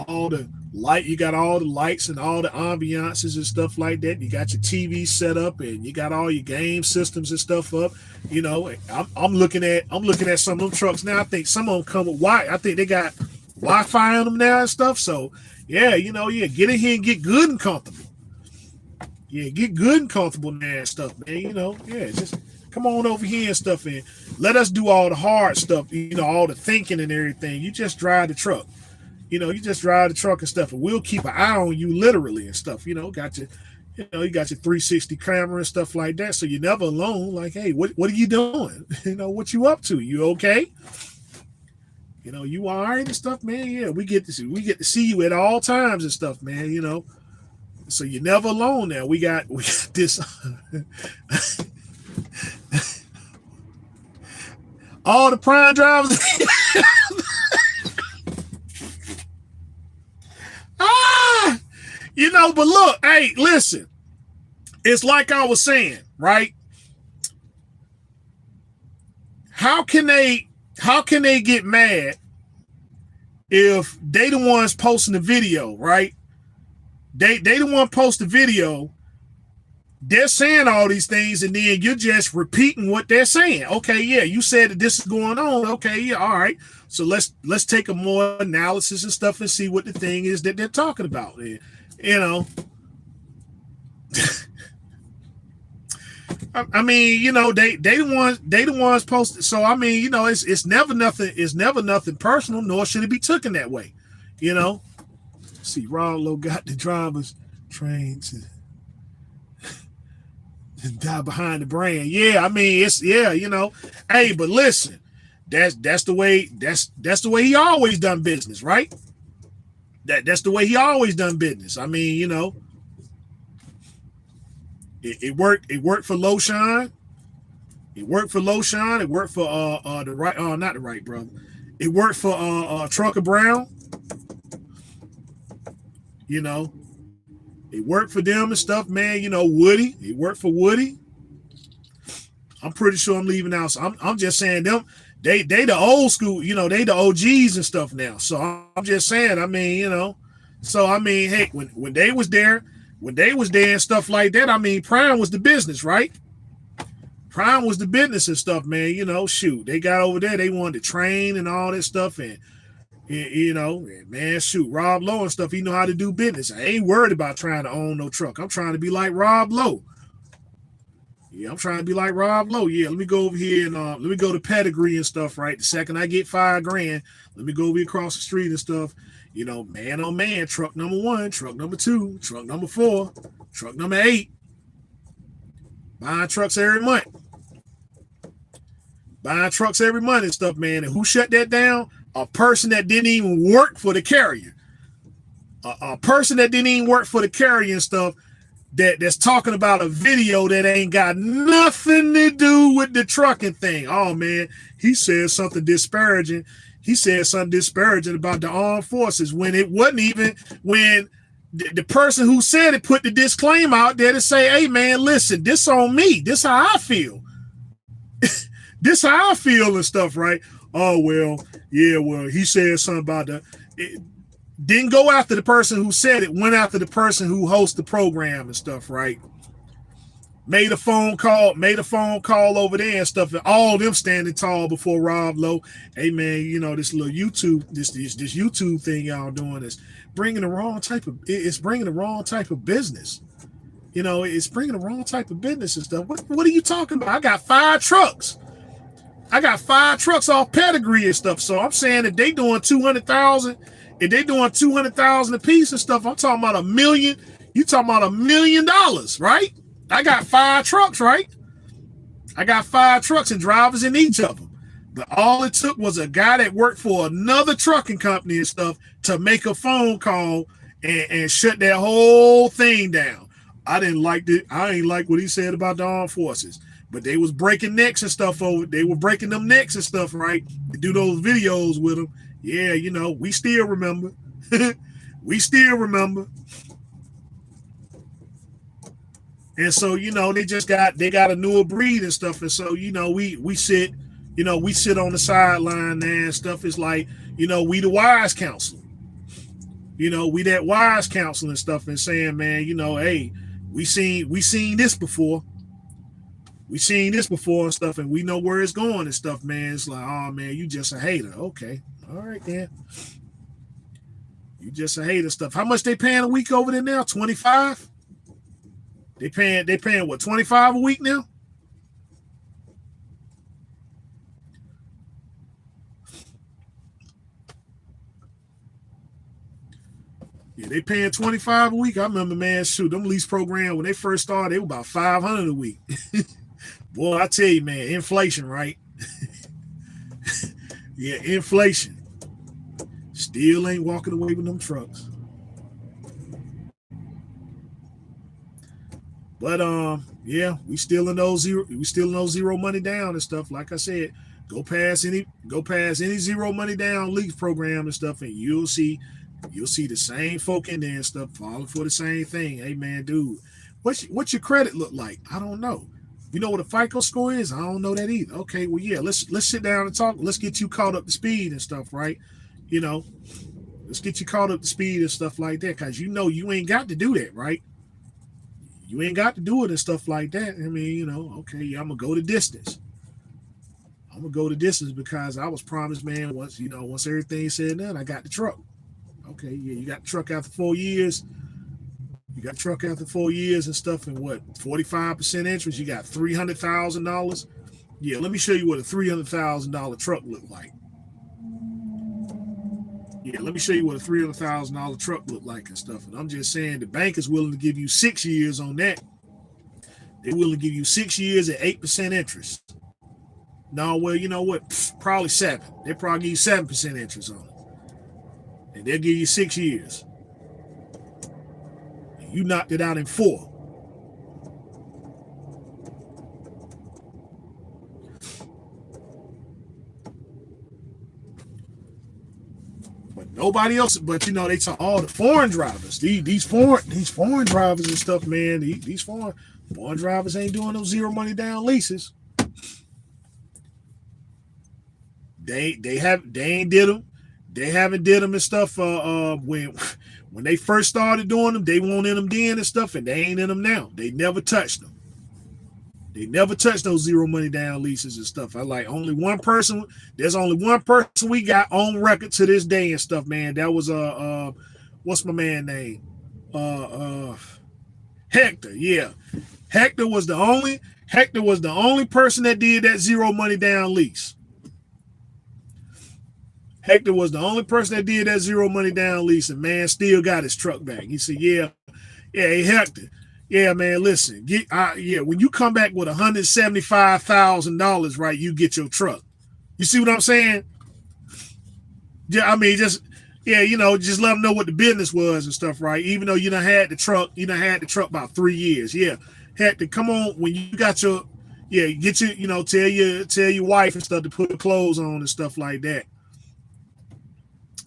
all the lights and all the ambiances and stuff like that. You got your TV set up and you got all your game systems and stuff up. You know, I'm looking at some of them trucks now. I think some of them come with I think they got Wi-Fi on them now and stuff. So yeah, you know, yeah, get in here and get good and comfortable. Yeah, get good and comfortable now and stuff, man. You know, yeah, just come on over here and stuff, and let us do all the hard stuff, you know, all the thinking and everything. You just drive the truck. You know, you just drive the truck and stuff, and we'll keep an eye on you literally and stuff. You know, you got your 360 camera and stuff like that, so you're never alone. Like, hey, what are you doing? You know, what you up to? You okay? You know, you all right and stuff, man. Yeah, we get to see you at all times and stuff, man. You know, so you're never alone now. We got this. All the Prime drivers. You know, but look, hey, listen. It's like I was saying, right? How can they get mad if they the ones posting the video, right? They the one post the video. They're saying all these things, and then you're just repeating what they're saying. Okay, yeah, you said that this is going on. Okay, yeah, all right. So let's take a more analysis and stuff and see what the thing is that they're talking about. You know, I mean, you know, they the ones posted. So I mean, you know, it's never nothing personal, nor should it be taken that way. You know, see, Rollo got the drivers trained to die behind the brand. Yeah, I mean, you know. Hey, but listen, that's the way he always done business, right? That's the way he always done business. I mean, you know, it worked for Loshan. It worked for Loshan. It worked for the right not the right brother. It worked for Trucker Brown. You know, it worked for them and stuff, man. You know, Woody. It worked for Woody. I'm pretty sure I'm leaving out. So I'm just saying them. They the old school, they the OGs and stuff now. So I'm just saying, I mean, so I mean, hey, when they was there, and stuff like that, I mean, Prime was the business, right? Prime was the business and stuff, man. Shoot, they got over there, they wanted to train and all that stuff, and man, shoot, Rob Lowe and stuff, he know how to do business. I ain't worried about trying to own no truck. I'm trying to be like Rob Lowe. Yeah, I'm trying to be like Rob Lowe. Yeah, let me go over here and let me go to Pedigree and stuff, right? The second I get $5,000, let me go over across the street and stuff. Man on man, truck number 1, truck number 2, truck number 4, truck number 8. Buying trucks every month. Buying trucks every month and stuff, man. And who shut that down? A person that didn't even work for the carrier. A person that didn't even work for the carrier and stuff. That's talking about a video that ain't got nothing to do with the trucking thing. Oh man, he said something disparaging. He said something disparaging about the armed forces when it wasn't even when the person who said it put the disclaimer out there to say, hey man, listen, this on me. This how I feel. This how I feel and stuff, right? Oh well, yeah, well, he said something about didn't go after the person who said it, went after the person who hosts the program and stuff, right? Made a phone call over there and stuff, and all them standing tall before Rob Lowe. Hey man, this little YouTube, this YouTube thing y'all doing is bringing the wrong type of business. It's bringing the wrong type of business and stuff. What are you talking about? I got 5 trucks. I got 5 trucks off Pedigree and stuff. So I'm saying if they doing 200,000. If they doing 200,000 a piece and stuff, I'm talking about $1 million. You talking about $1 million, right? I got 5 trucks, right? I got 5 trucks and drivers in each of them. But all it took was a guy that worked for another trucking company and stuff to make a phone call and shut that whole thing down. I didn't like it. I ain't like what he said about the armed forces. But they was breaking necks and stuff over. They were breaking them necks and stuff, right? To do those videos with them. Yeah, we still remember. We still remember. And so, they got a newer breed and stuff. And so, we sit on the sideline there and stuff. It's like, we the wise counsel. We that wise counsel and stuff and saying, man, hey, we seen this before. We seen this before and stuff, and we know where it's going and stuff, man. It's like, oh man, you just a hater. Okay. All right, then. You just a hater stuff. How much they paying a week over there now? 25? They paying what, 25 a week now? Yeah, they paying 25 a week. I remember, man, shoot, them lease program when they first started, they were about 500 a week. Boy, I tell you, man, inflation, right? Yeah, inflation. Still ain't walking away with them trucks. But yeah, we still in those zero money down and stuff. Like I said, go past any zero money down lease program and stuff, and you'll see the same folk in there and stuff falling for the same thing. Hey man, dude, what's your credit look like? I don't know. You know what a FICO score is? I don't know that either. Okay, well, yeah, let's sit down and talk. Let's get you caught up to speed and stuff, right? Let's get you caught up to speed and stuff like that, because you ain't got to do that, right? You ain't got to do it and stuff like that. I mean, okay, yeah, I'm gonna go the distance. I'm gonna go the distance because I was promised, man. Once everything's said and done, I got the truck. Okay, yeah, you got the truck after 4 years. You got truck after 4 years and stuff, and what, 45% interest? You got $300,000. Yeah, let me show you what a $300,000 truck looked like. Yeah, let me show you what a $300,000 truck looked like and stuff. And I'm just saying, the bank is willing to give you 6 years on that. They're willing to give you 6 years at 8% interest. No, well, you know what? Probably 7. They probably give you 7% interest on it, and they'll give you 6 years. You knocked it out in 4. But nobody else. But they talk all the foreign drivers. These foreign drivers and stuff, man. These foreign drivers ain't doing no zero money down leases. They ain't did them. They haven't did them and stuff. When they first started doing them, they weren't in them then and stuff, and they ain't in them now. They never touched them. They never touched those zero money down leases and stuff. I like only one person. There's only one person we got on record to this day and stuff, man. That was what's my man name? Hector. Yeah, Hector was the only person that did that zero money down lease. Hector was the only person that did that zero money down lease, and man still got his truck back. He said, "Yeah, hey Hector, yeah man, listen, when you come back with $175,000, right, you get your truck. You see what I'm saying? Yeah, I mean just." Yeah, just let them know what the business was and stuff, right? Even though you done had the truck, about 3 years. Yeah, Hector, come on when you got your, get your, tell your wife and stuff to put clothes on and stuff like that.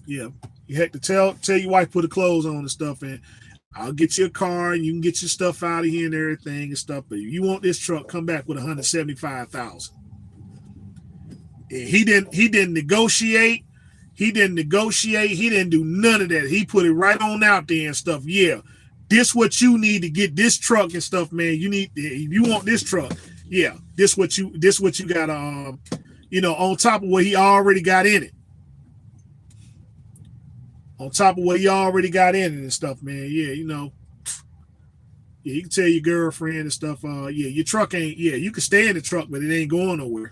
Yeah, you had to tell your wife put the clothes on and stuff, and I'll get you a car and you can get your stuff out of here and everything and stuff. But if you want this truck, come back with 175,000. He didn't negotiate. He didn't negotiate. He didn't do none of that. He put it right on out there and stuff. Yeah, this what you need to get this truck and stuff, man. You need if you want this truck. Yeah, this what you got to on top of what he already got in it. On top of what you already got in it and stuff, man. Yeah, yeah, you can tell your girlfriend and stuff. Your truck ain't. Yeah, you can stay in the truck, but it ain't going nowhere.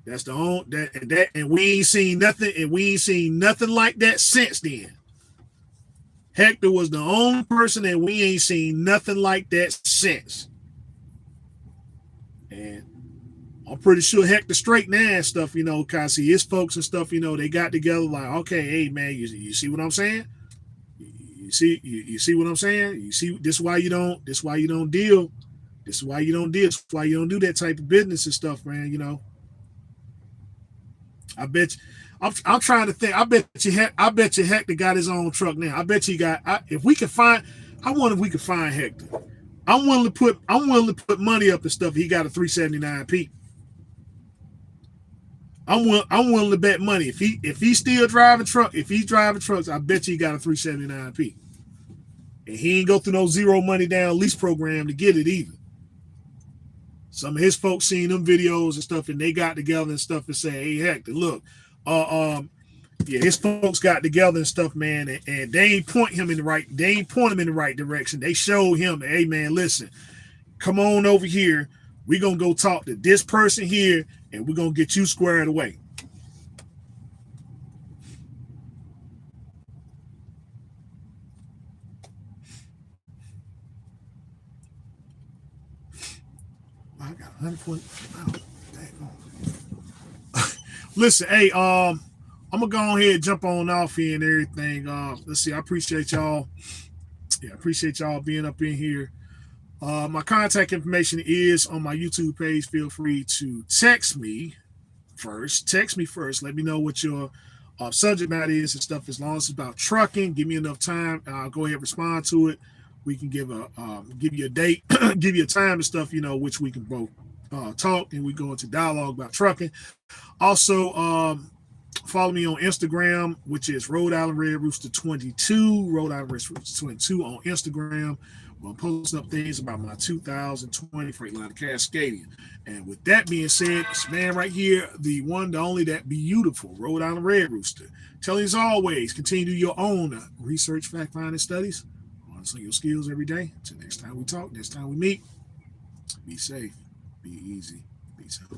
That's the only and we ain't seen nothing, and we ain't seen nothing like that since then. Hector was the only person, and we ain't seen nothing like that since. And I'm pretty sure Hector straight now and stuff, cause see his folks and stuff, they got together like, okay, hey man, you see what I'm saying? You see what I'm saying? You see this is why you don't deal. This is why you don't deal. This is why you don't do that type of business and stuff, man. I bet you, I'm trying to think. I bet you Hector got his own truck now. I bet you if we can find, I wonder if we can find Hector. I'm willing to put money up and stuff. He got a 379P. I'm willing to bet money if he's still driving truck. If he's driving trucks, I bet you he got a 379P. And he ain't go through no zero money down lease program to get it either. Some of his folks seen them videos and stuff, and they got together and stuff and say, "Hey Hector, look, his folks got together and stuff, man, and they ain't point him in the right. They ain't point him in the right direction. They showed him, hey man, listen, come on over here. We're gonna go talk to this person here, and we're gonna get you squared away." I got 120. Wow, listen, hey, I'm gonna go ahead and jump on off here and everything. Let's see. I appreciate y'all. Yeah, I appreciate y'all being up in here. My contact information is on my YouTube page. Feel free to text me first. Let me know what your subject matter is and stuff. As long as it's about trucking, give me enough time. I'll go ahead and respond to it. We can give you a date, give you a time and stuff, which we can both talk, and we go into dialogue about trucking. Also, follow me on Instagram, which is Rhode Island Red Rooster 22. Rhode Island Red Rooster 22 on Instagram. I'm posting up things about my 2020 Freightliner Cascadian. And with that being said, this man right here, the one, the only, that beautiful Rhode Island Red Rooster, telling you as always, continue to do your own research, fact-finding studies, on your skills every day. Until next time we talk, next time we meet, be safe, be easy, be safe.